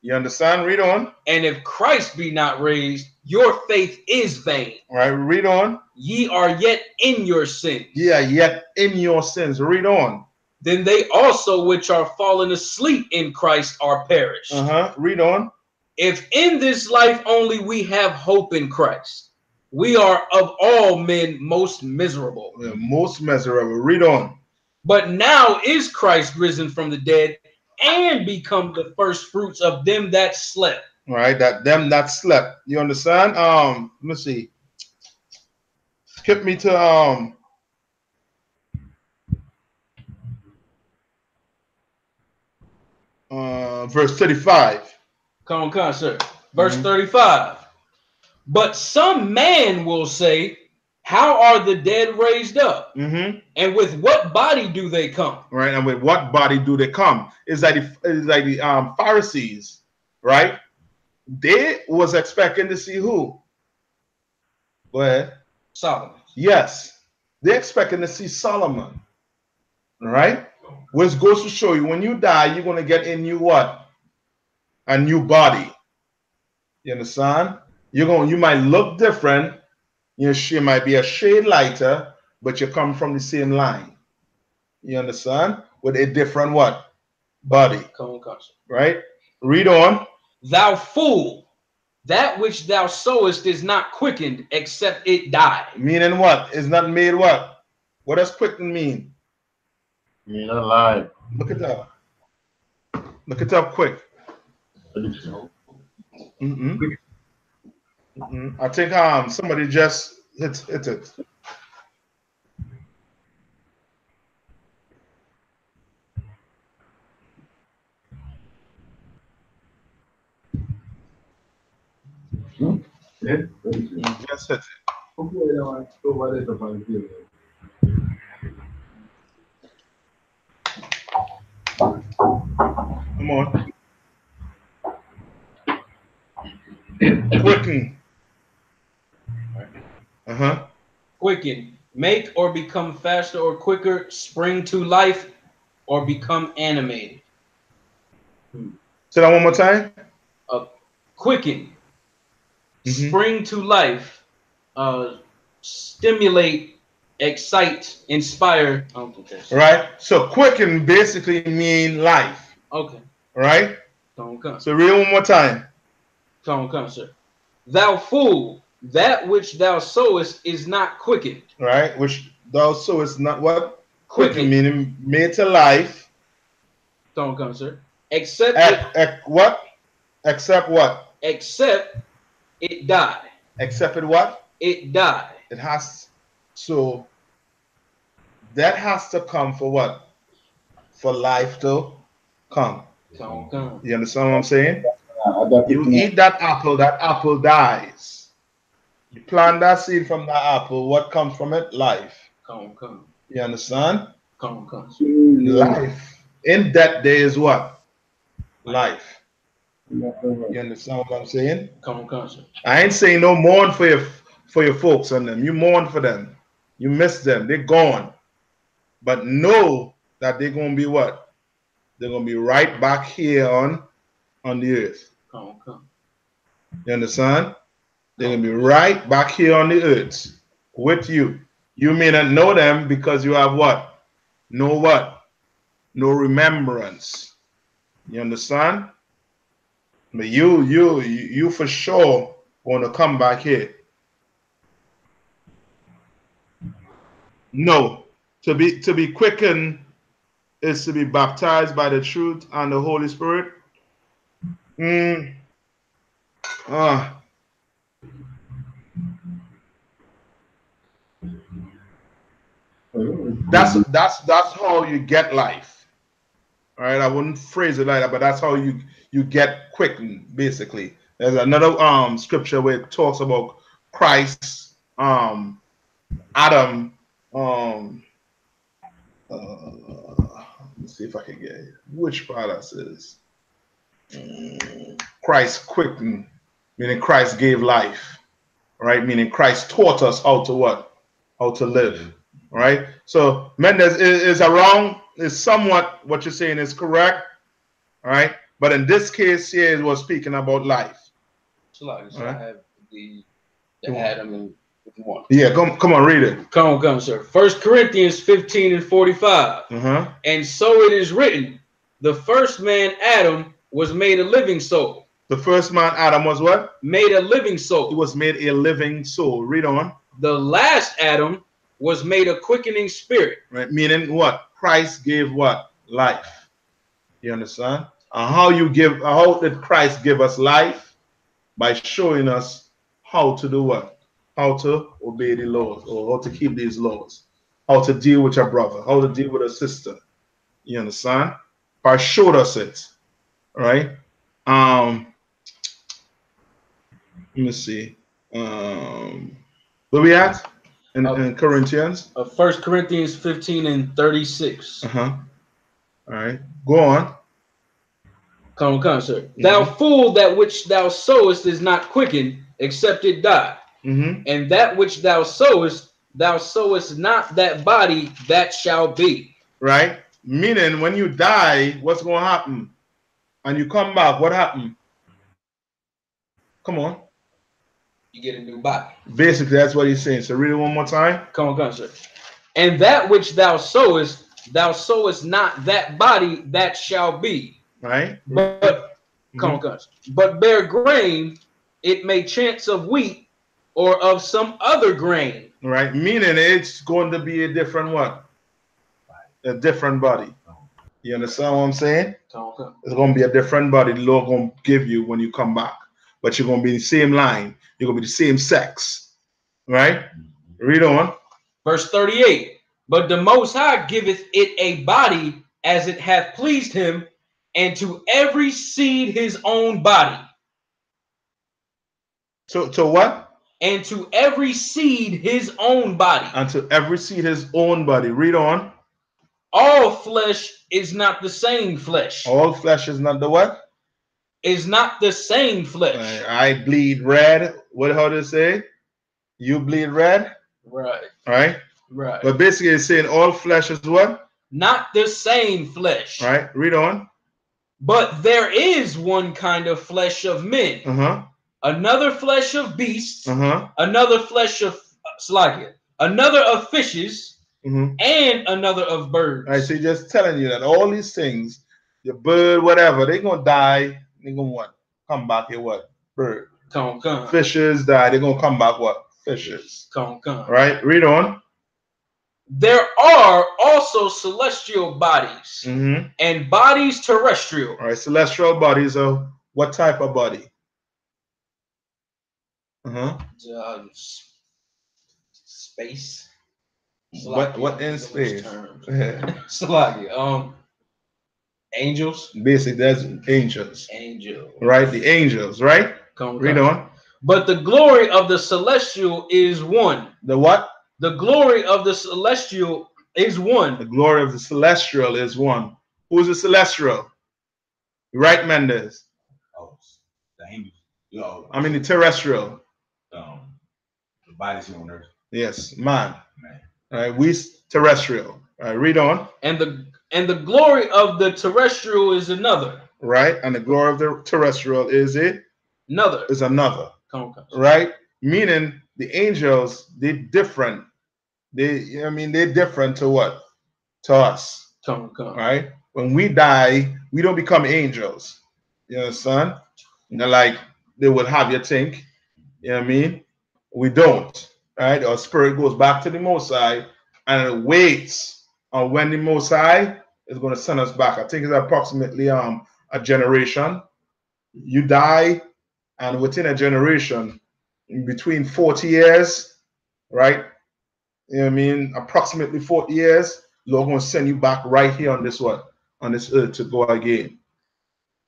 You understand? Read on. And if Christ be not raised, your faith is vain. All right, read on. Ye are yet in your sins. Ye are yet in your sins. Read on. Then they also which are fallen asleep in Christ are perished. Read on. If in this life only we have hope in Christ, we are of all men most miserable. Yeah, most miserable. Read on. But now is Christ risen from the dead and become the first fruits of them that slept. All right, that them that slept. You understand? Let me see. Skip me to verse 35. Come on, sir. Verse 35. But some man will say, How are the dead raised up? And with what body do they come? Right, and with what body do they come? It's like the Pharisees, right? They was expecting to see who? Go ahead. Solomon. Yes, they're expecting to see Solomon, right? Which goes to show you when you die, you're gonna get a new what? A new body. You understand? You might look different. Your shade might be a shade lighter, but you come from the same line. You understand? With a different what? Body. Right? Read on. Thou fool, that which thou sowest is not quickened except it die. Meaning what? It's not made what? What does quickened mean? Mean alive. Look it up. Look it up quick. I think somebody just hit it. Just hit it. Come on. Quicken. Quicken. Make or become faster or quicker, spring to life, or become animated. Say that one more time. Quicken. Spring to life. Stimulate, excite, inspire. Right. So quicken basically mean life. Okay. Right. Come. So read one more time. Come, sir. Thou fool, that which thou sowest is not quickened. Right. Which thou sowest not what? Quicken meaning made to life. Come, sir. Except what? Except what? Except it die. Except it what? It die. It has. So that has to come for what? For life to come. Come. You understand what I'm saying? You eat that apple dies. You plant that seed from that apple, what comes from it? Life. Come. You understand? Come. Life. In that there is what? Life. You understand what I'm saying? Come, sir. I ain't saying no mourn for your folks and them. You mourn for them. You miss them. They're gone. But know that they're gonna be what? They're gonna be right back here on the earth. Come. You understand? They're gonna be right back here on the earth with you. You may not know them because you have what? No what? No remembrance. You understand? But you for sure want to come back here. No. To be quickened is to be baptized by the truth and the Holy Spirit. That's how you get life. All right, I wouldn't phrase it like that, but that's how you get quickened, basically. There's another scripture where it talks about Christ, Adam, let's see if I can get it. Which part that says Christ quickened, meaning Christ gave life, right? Meaning Christ taught us how to what? How to live, right? So, Mendes is wrong. Is somewhat what you're saying is correct, all right? But in this case here, it was speaking about life. So I have the Adam and one. Yeah, come on, read it. Come, sir. 1 Corinthians 15 and 45. And so it is written, the first man, Adam, was made a living soul. The first man, Adam, was what? Made a living soul. He was made a living soul. Read on. The last Adam was made a quickening spirit. Right, meaning what? Christ gave what? Life. You understand? And how did Christ give us life? By showing us how to do what? How to obey the laws, or how to keep these laws, how to deal with your brother, how to deal with a sister. You understand? Christ showed us it. Right? Let me see. Where we at? In Corinthians? 1 Corinthians 15 and 36. All right. Go on. Come on, sir. Thou fool, that which thou sowest is not quickened, except it die. And that which thou sowest not that body that shall be. Right? Meaning, when you die, what's going to happen? And you come back, what happened? Come on. You get a new body. Basically, that's what he's saying. So read it one more time. Come on, sir. And that which thou sowest not that body that shall be. Right? But but bear grain, it may chance of wheat or of some other grain. Right? Meaning it's going to be a different what? A different body. You understand what I'm saying? It's going to be a different body the Lord going to give you when you come back. But you're going to be in the same line. You're going to be the same sex. Right? Read on. Verse 38. But the Most High giveth it a body as it hath pleased him, and to every seed his own body. So to what? And to every seed his own body. And to every seed his own body. Read on. All flesh is not the same flesh. All flesh is not the what? Is not the same flesh. I bleed red. What? How do you say? You bleed red. Right. Right. Right. But basically, it's saying all flesh is what? Not the same flesh. Right. Read on. But there is one kind of flesh of men. Another flesh of beasts. Another flesh of another of fishes. And another of birds. All right, so he's just telling you that all these things, your bird, whatever, they're gonna die. They're gonna what? Come back here, what? Bird. Come. Fishes die. They're gonna come back, what? Fishes. Come. Right. Read on. There are also celestial bodies and bodies terrestrial. All right, celestial bodies are what type of body? Space. What in space? Angels. Basically, that's angels. Angel. Right, the angels, right? Read on. But the glory of the celestial is one. The what? The glory of the celestial is one. The glory of the celestial is one. Who's the celestial? Right, Mendes? Oh, the angels. I mean the terrestrial. The bodies here on earth. Yes, man. All right, we terrestrial. All right, read on. And the glory of the terrestrial is another. Right, and the glory of the terrestrial is another. Is another. Right, meaning the angels, they're different. They're different to what? To us. Right. When we die, we don't become angels. You understand? Like they would have you think. You know what I mean? We don't. Right? Our spirit goes back to the Most High and it waits on when the Most High is going to send us back. I think it's approximately a generation. You die, and within a generation, in between 40 years, right? You know what I mean? Approximately 40 years, Lord going to send you back right here on this what? On this earth to go again.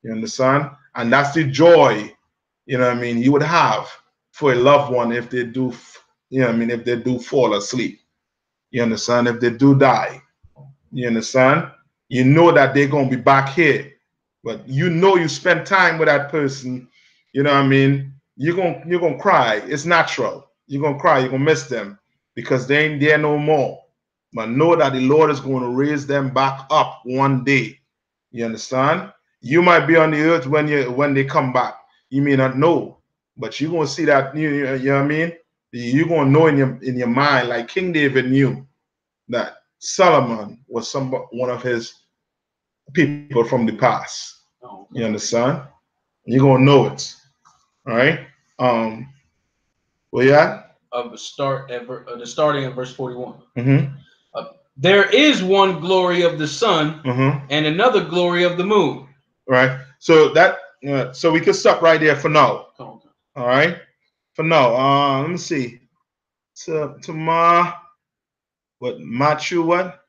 You understand? And that's the joy, you know what I mean, you would have for a loved one if they do, you know what I mean, if they do fall asleep. You understand? If they do die. You understand? You know that they're going to be back here. But you know you spend time with that person, you know what I mean? You're gonna cry. It's natural. You're gonna cry, you're gonna miss them because they ain't there no more. But know that the Lord is going to raise them back up one day. You understand? You might be on the earth when they come back. You may not know, but you're gonna see that, you know what I mean? You're gonna know in your mind, like King David knew that Solomon was one of his people from the past. You understand? You're gonna know it. All right. Well, yeah. Of the starting at verse 41. There is one glory of the sun and another glory of the moon. Right. So that so we can stop right there for now. All right. For now, let me see. Tomorrow, Matthew what?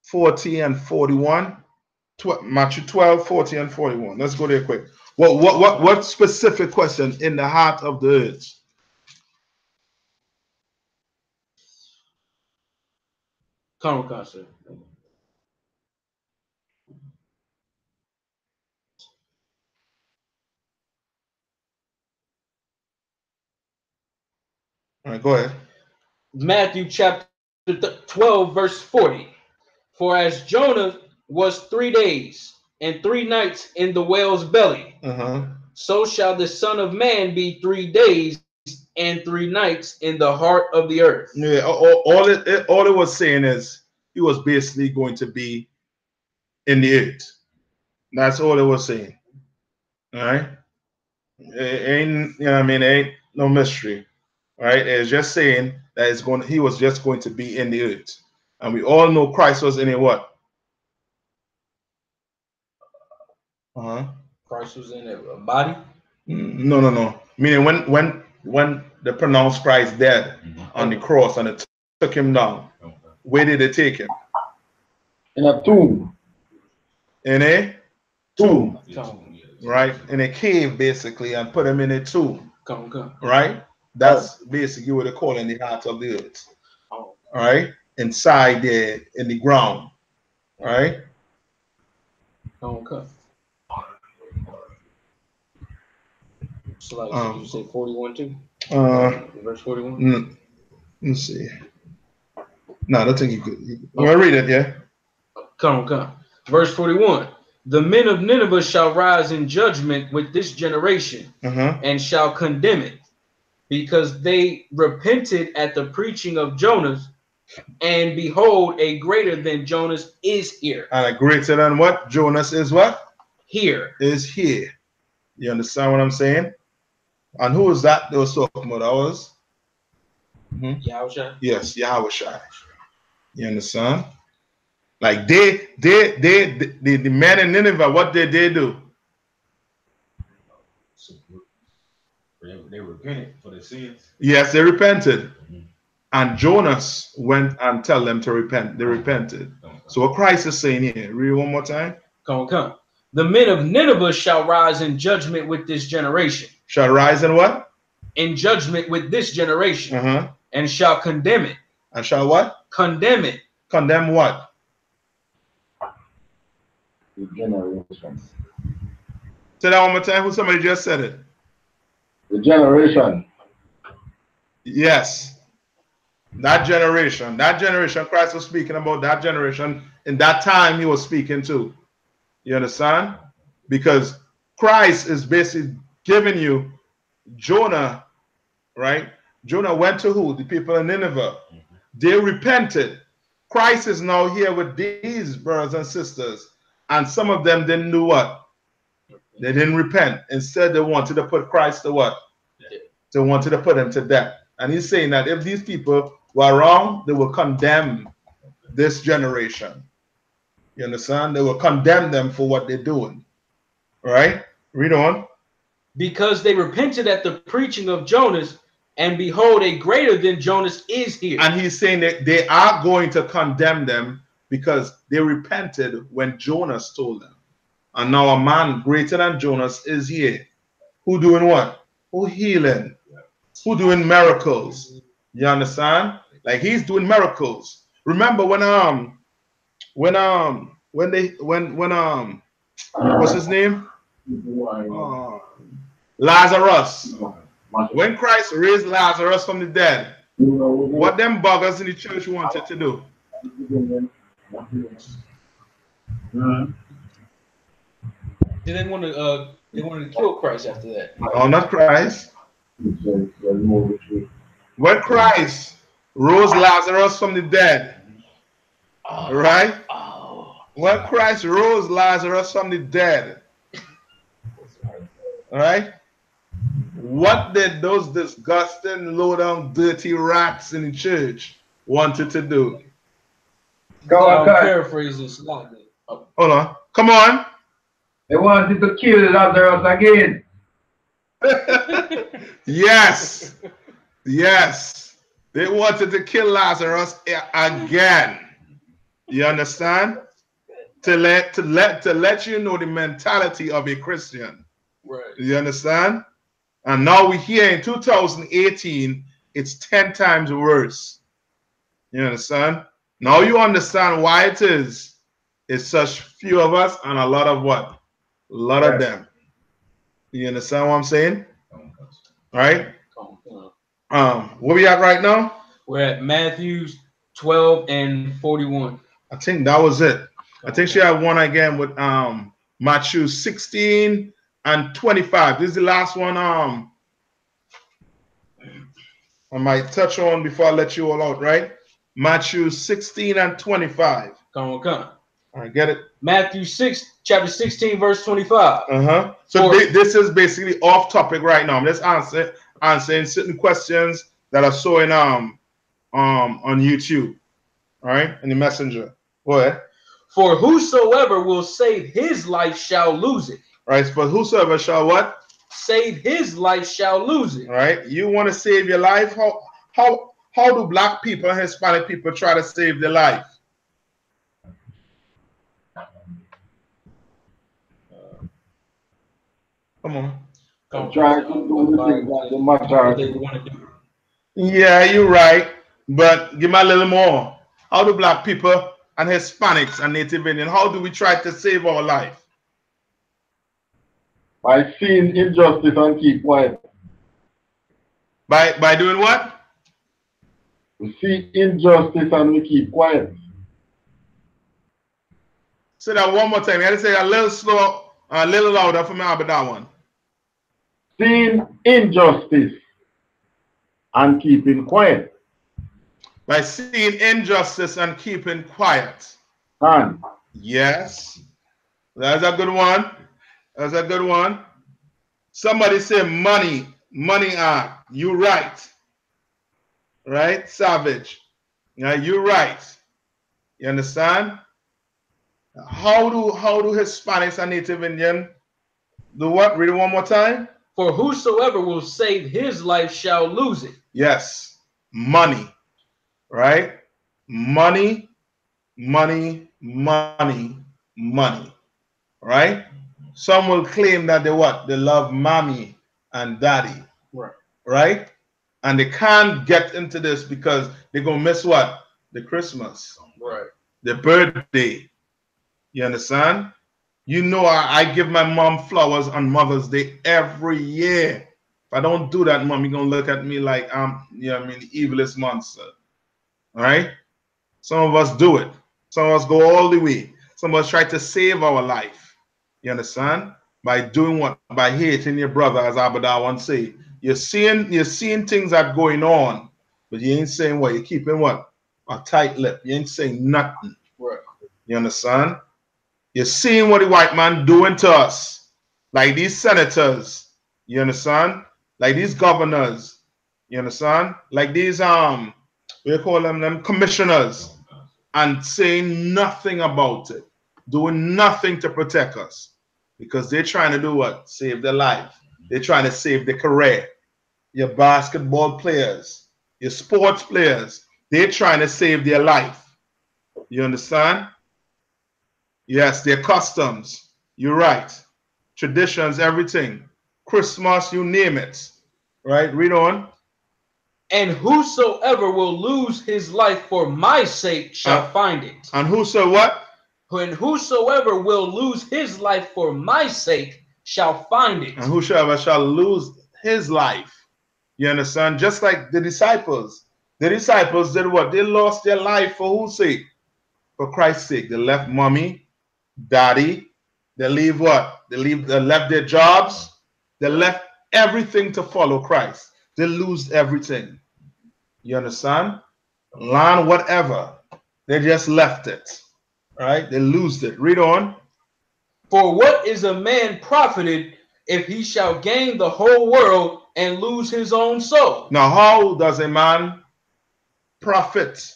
40 and 41. Matthew 12, 40 and 41. Let's go there quick. What specific question in the heart of the earth? Come on, sir. All right, go ahead. Matthew chapter 12, verse 40. For as Jonah was 3 days and 3 nights in the whale's belly, so shall the Son of Man be 3 days and 3 nights in the heart of the earth. Yeah, all it was saying is he was basically going to be in the earth. That's all it was saying. All right. It ain't, you know what I mean? It ain't no mystery. All right. It's just saying that he was just going to be in the earth. And we all know Christ was in a what? Christ was in a body? No. Meaning when they pronounced Christ dead on the cross and it took him down, where did they take him? In a tomb. In a tomb. Right? In a cave, basically, and put him in a tomb. Right? That's basically what they call in the heart of the earth. All right? Inside there, in the ground. Right? So like, did you say 41 too? Verse 41? Let's see. No, I don't think you could. You want to read it, yeah? Come. Verse 41. The men of Nineveh shall rise in judgment with this generation and shall condemn it, because they repented at the preaching of Jonas, and behold, a greater than Jonas is here. And a greater than what? Jonas is what? Here. Is here. You understand what I'm saying? And who is that they were talking about? That was? Yahushua? Yes, Yahushua. You understand? Like the men in Nineveh, what did they do? They repented for their sins. Yes, they repented. And Jonas went and tell them to repent. They repented. So what Christ is saying here, read one more time. Come. The men of Nineveh shall rise in judgment with this generation. Shall rise in what? In judgment with this generation. And shall condemn it. And shall what? Condemn it. Condemn what? The generation. Say that one more time. Who somebody just said it? The generation. Yes. That generation. That generation Christ was speaking about, that generation in that time he was speaking to. You understand? Because Christ is basically giving you Jonah, right? Jonah went to who? The people in Nineveh. They repented. Christ is now here with these brothers and sisters. And some of them didn't do what? They didn't repent. Instead, they wanted to put Christ to what? They wanted to put him to death. And he's saying that if these people were wrong, they will condemn this generation. You understand? They will condemn them for what they're doing. All right? Read on. Because they repented at the preaching of Jonas, and behold, a greater than Jonas is here. And he's saying that they are going to condemn them because they repented when Jonas told them. And now a man greater than Jonas is here. Who doing what? Who healing? Who doing miracles? You understand? Like he's doing miracles. Remember when what's his name? Lazarus. When Christ raised Lazarus from the dead, what them buggers in the church wanted to do? They wanted to kill Christ after that. No, not Christ. When Christ rose Lazarus from the dead, right? When Christ rose Lazarus from the dead, right? What did those disgusting, low-down, dirty rats in the church wanted to do? I'm paraphrasing slightly. Hold on. Come on. They wanted to kill Lazarus again. Yes. Yes. They wanted to kill Lazarus again. You understand? To let you know the mentality of a Christian. Right. You understand? And now we're here in 2018, it's 10 times worse. You understand? Now you understand why it is. It's such few of us and a lot of what? A lot of them. You understand what I'm saying? Right? Where we at right now? We're at Matthew 12 and 41. I think that was it. I think she had one again with Matthew 16 and 25. This is the last one I might touch on before I let you all out, right? Matthew 16 and 25. Come on. All right, get it? Matthew 6, chapter 16, verse 25. So this is basically off topic right now. I'm just answering certain questions that I saw in on YouTube. All right, in the messenger. Go ahead. For whosoever will save his life shall lose it. Right. For whosoever shall what? Save his life shall lose it. All right. You want to save your life? How do black people and Hispanic people try to save their life? Come on. Try to do the things that the majority want to do. Yeah, you're right. But give me a little more. How do black people and Hispanics and Native Indian, how do we try to save our life? By seeing injustice and keep quiet. By doing what? We see injustice and we keep quiet. Say that one more time. You gotta say that a little slow, a little louder for me about that one. Seeing injustice and keeping quiet. By seeing injustice and keeping quiet. And yes, that's a good one. That's a good one. Somebody say money. You right. Right? Savage. Yeah, you right. You understand? How do Hispanics and Native Indian do what? Read it one more time. For whosoever will save his life shall lose it. Yes. Money. Right? Money. Right? Some will claim that they what? They love mommy and daddy. Right? And they can't get into this because they're going to miss what? The Christmas. Right. The birthday. You understand? You know I give my mom flowers on Mother's Day every year. If I don't do that, mom, you're going to look at me like I'm, you know what I mean, the evilest monster. All right? Some of us do it. Some of us go all the way. Some of us try to save our life. You understand? By doing what? By hating your brother, as Abada once say. You're seeing things that are going on, but you ain't saying what? You're keeping what? A tight lip. You ain't saying nothing. Right. You understand? You're seeing what the white man doing to us. Like these senators. You understand? Like these governors. You understand? Like these we call them commissioners. And saying nothing about it. Doing nothing to protect us. Because they're trying to do what? Save their life. They're trying to save their career. Your basketball players, your sports players, they're trying to save their life. You understand? Yes, their customs. You're right. Traditions, everything. Christmas, you name it. Right? Read on. And whosoever will lose his life for my sake shall find it. And whoso what? And whosoever will lose his life for my sake shall find it. And whosoever shall lose his life. You understand? Just like the disciples. The disciples did what? They lost their life for whose sake? For Christ's sake. They left mommy, daddy. They leave what? They left their jobs. They left everything to follow Christ. They lose everything. You understand? Land, whatever. They just left it. Right? They lose it. Read on. For what is a man profited if he shall gain the whole world and lose his own soul? Now, how does a man profit?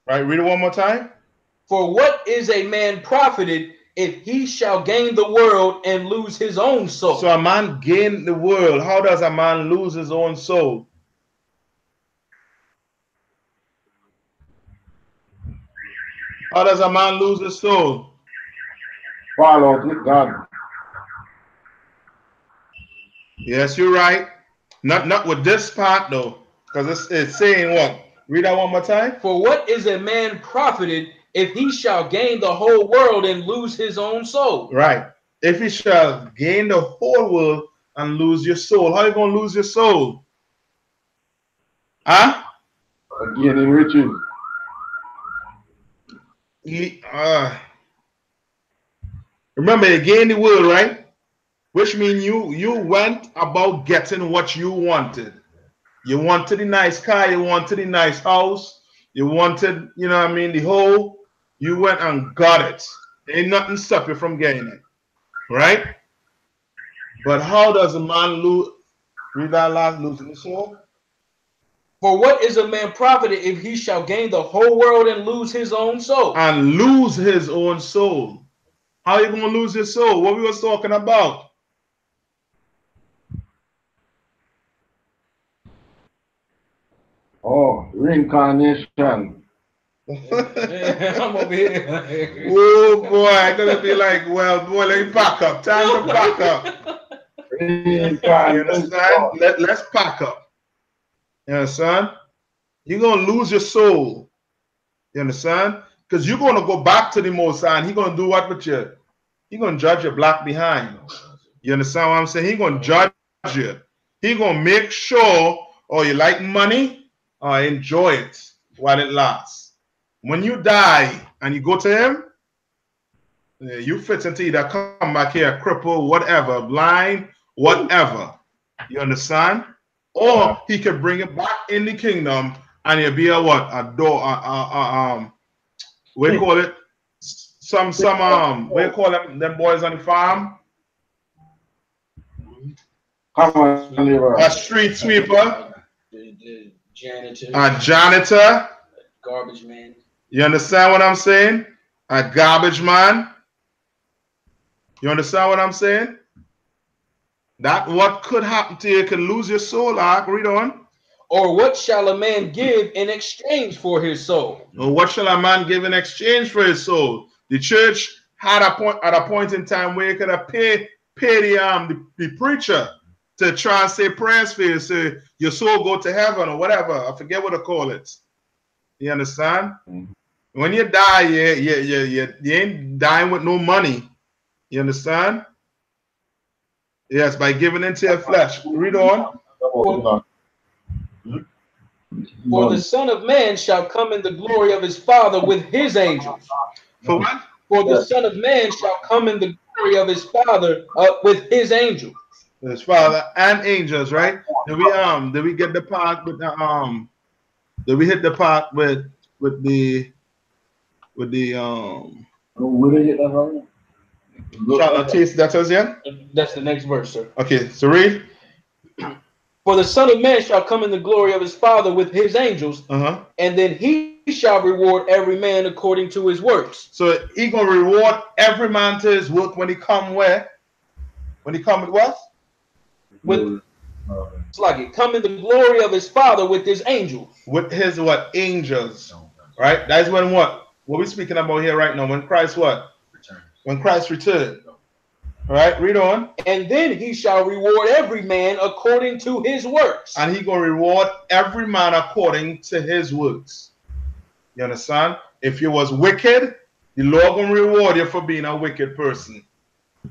Right? Read it one more time. For what is a man profited if he shall gain the world and lose his own soul? So a man gain the world. How does a man lose his own soul? How does a man lose his soul? Fall out with God. Yes, you're right. Not with this part though, because it's saying what? Read that one more time. For what is a man profited if he shall gain the whole world and lose his own soul? Right. If he shall gain the whole world and lose your soul. How you going to lose your soul? Huh? Gaining riches. Remember, you gained the world, right? Which means you went about getting what you wanted. You wanted a nice car, you wanted a nice house, you wanted, you know what I mean, the whole, you went and got it. Ain't nothing stop you from getting it. Right? But how does a man lose? Read that last, losing the soul. For what is a man profited if he shall gain the whole world and lose his own soul? And lose his own soul. How are you going to lose your soul? What we was talking about? Oh, reincarnation. I'm over here. Oh boy, I'm gonna be like, well, boy, let me pack up. Time to pack up. You understand? Let's pack up. You understand? You're gonna lose your soul. You understand? Because you're gonna go back to the Most High, and He's gonna do what with you? He's gonna judge you black behind. You understand what I'm saying? He's gonna judge you. He's gonna make sure, or you like money, or enjoy it while it lasts. When you die and you go to Him, you fit into either come back here crippled, whatever, blind, whatever. You understand? Or He could bring it back in the kingdom, and you'll be a what? A door, what do you call it? What do you call them boys on the farm? A street sweeper. The janitor. A janitor. Garbage man. You understand what I'm saying? A garbage man. You understand what I'm saying? That what could happen to you. You can lose your soul. Read on. Or what shall a man give in exchange for his soul? Or what shall a man give in exchange for his soul? The church had at a point in time where you could have pay the preacher to try and say prayers for you, so your soul go to heaven or whatever. I forget what to call it. You understand? When you die, you ain't dying with no money. You understand? Yes, by giving into your flesh. Read on. For the Son of Man shall come in the glory of his Father with his angels. For what? For the Son of Man shall come in the glory of his Father with his angels. His Father and angels, right? Did we get the part with the did we hit the part with the shall I taste that as yeah? That's the next verse, sir. Okay, so read. For the Son of Man shall come in the glory of his Father with his angels, and then he shall reward every man according to his works. So he gonna reward every man to his work when he come where? When he come with what? With it's like it come in the glory of his Father with his angels. With his what? Angels. Right? That's when what we're speaking about here right now. When Christ what? Returns. When Christ returned. All right, read on. And then he shall reward every man according to his works. And he gonna reward every man according to his works. You understand? If you was wicked, the Lord gonna reward you for being a wicked person.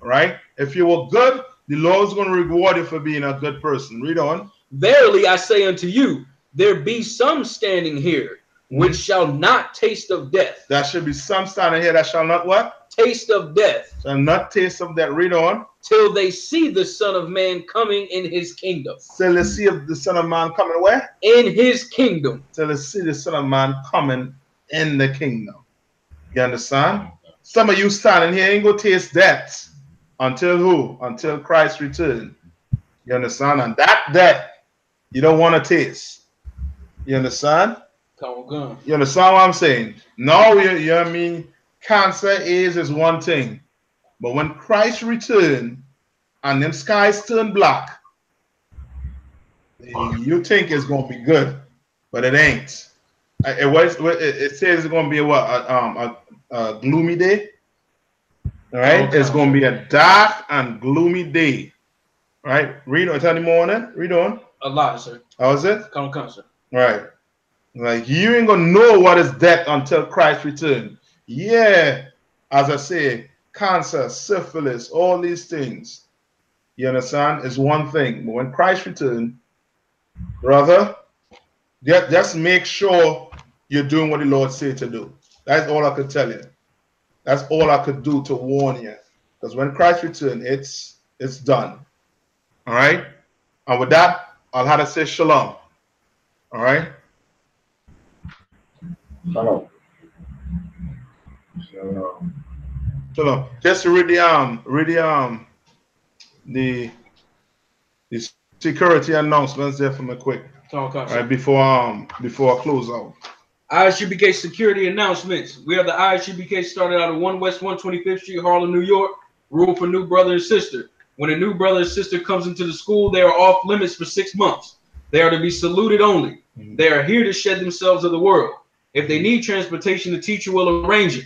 Right? If you were good, the Lord's gonna reward you for being a good person. Read on. Verily I say unto you, there be some standing here which shall not taste of death. There should be some standing here that shall not what? Taste of death. Shall not taste of death. Read on. Till they see the Son of Man coming in his kingdom. Till they see the Son of Man coming where? In his kingdom. Till they see the Son of Man coming in the kingdom. You understand? Some of you standing here ain't gonna taste death until who? Until Christ return. You understand? And that death you don't want to taste. You understand? You understand what I'm saying? No, you know what I mean? Cancer, AIDS is one thing. But when Christ returned and them skies turn black, you think it's going to be good, but it ain't. It says it's going to be a gloomy day. All right? It's going to be a dark and gloomy day. All right? Read on. Tell me more on it. Read on. A lot, sir. How is it? Come, sir. All right. Like, you ain't gonna know what is death until Christ return. Yeah, as I say, cancer, syphilis, all these things, you understand, is one thing. But when Christ return, brother, just make sure you're doing what the Lord said to do. That's all I could tell you. That's all I could do to warn you. Because when Christ return, it's done. All right? And with that, I'll have to say shalom. All right? Shalom. Shalom. Just to read the security announcements there for me quick. All right, before I close out. I.S.U.P.K security announcements. We are the I.S.U.P.K started out of 1 West 125th Street, Harlem, New York. Rule for new brother and sister. When a new brother and sister comes into the school, they are off limits for 6 months. They are to be saluted only. They are here to shed themselves of the world. If they need transportation, the teacher will arrange it.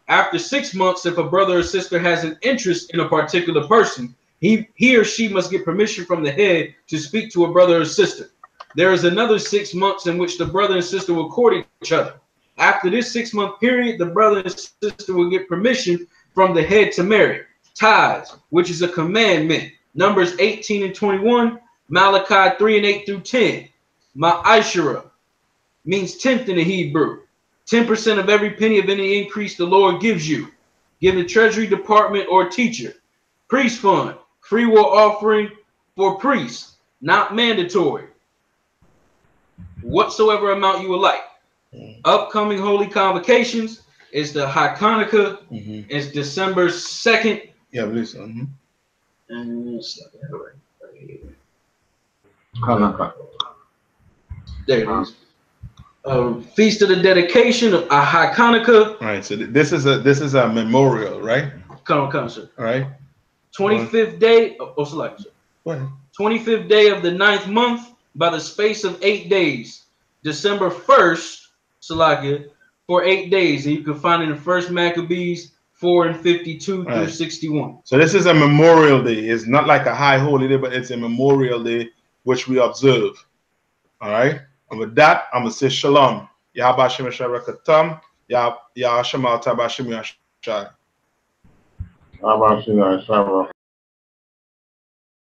After 6 months, if a brother or sister has an interest in a particular person, he or she must get permission from the head to speak to a brother or sister. There is another 6 months in which the brother and sister will court each other. After this 6-month period, the brother and sister will get permission from the head to marry. Tithes, which is a commandment. Numbers 18 and 21, Malachi 3 and 8 through 10. Ma'ashara means tenth in the Hebrew. 10% of every penny of any increase the Lord gives you. Give the treasury department or teacher. Priest fund, free will offering for priests, not mandatory. Whatsoever amount you would like. Upcoming holy convocations is the Hanukkah. It's December 2nd. Yeah, I believe so. And Hanukkah. there it is. Feast of the dedication of Hanukkah. All right, so this is a memorial, right? Come on, sir. All right. 25th day. Select, sir. Go ahead. 25th day of the 9th month by the space of 8 days. December 1st, Salakia, for 8 days. And you can find it in First Maccabees 4 and 52 through 61. So this is a memorial day. It's not like a high holy day, but it's a memorial day which we observe. All right. And with that, I'm gonna say shalom. Yahabashim Sharakatam. Yahashamal Tabashim Yashai. Abashim Yashai.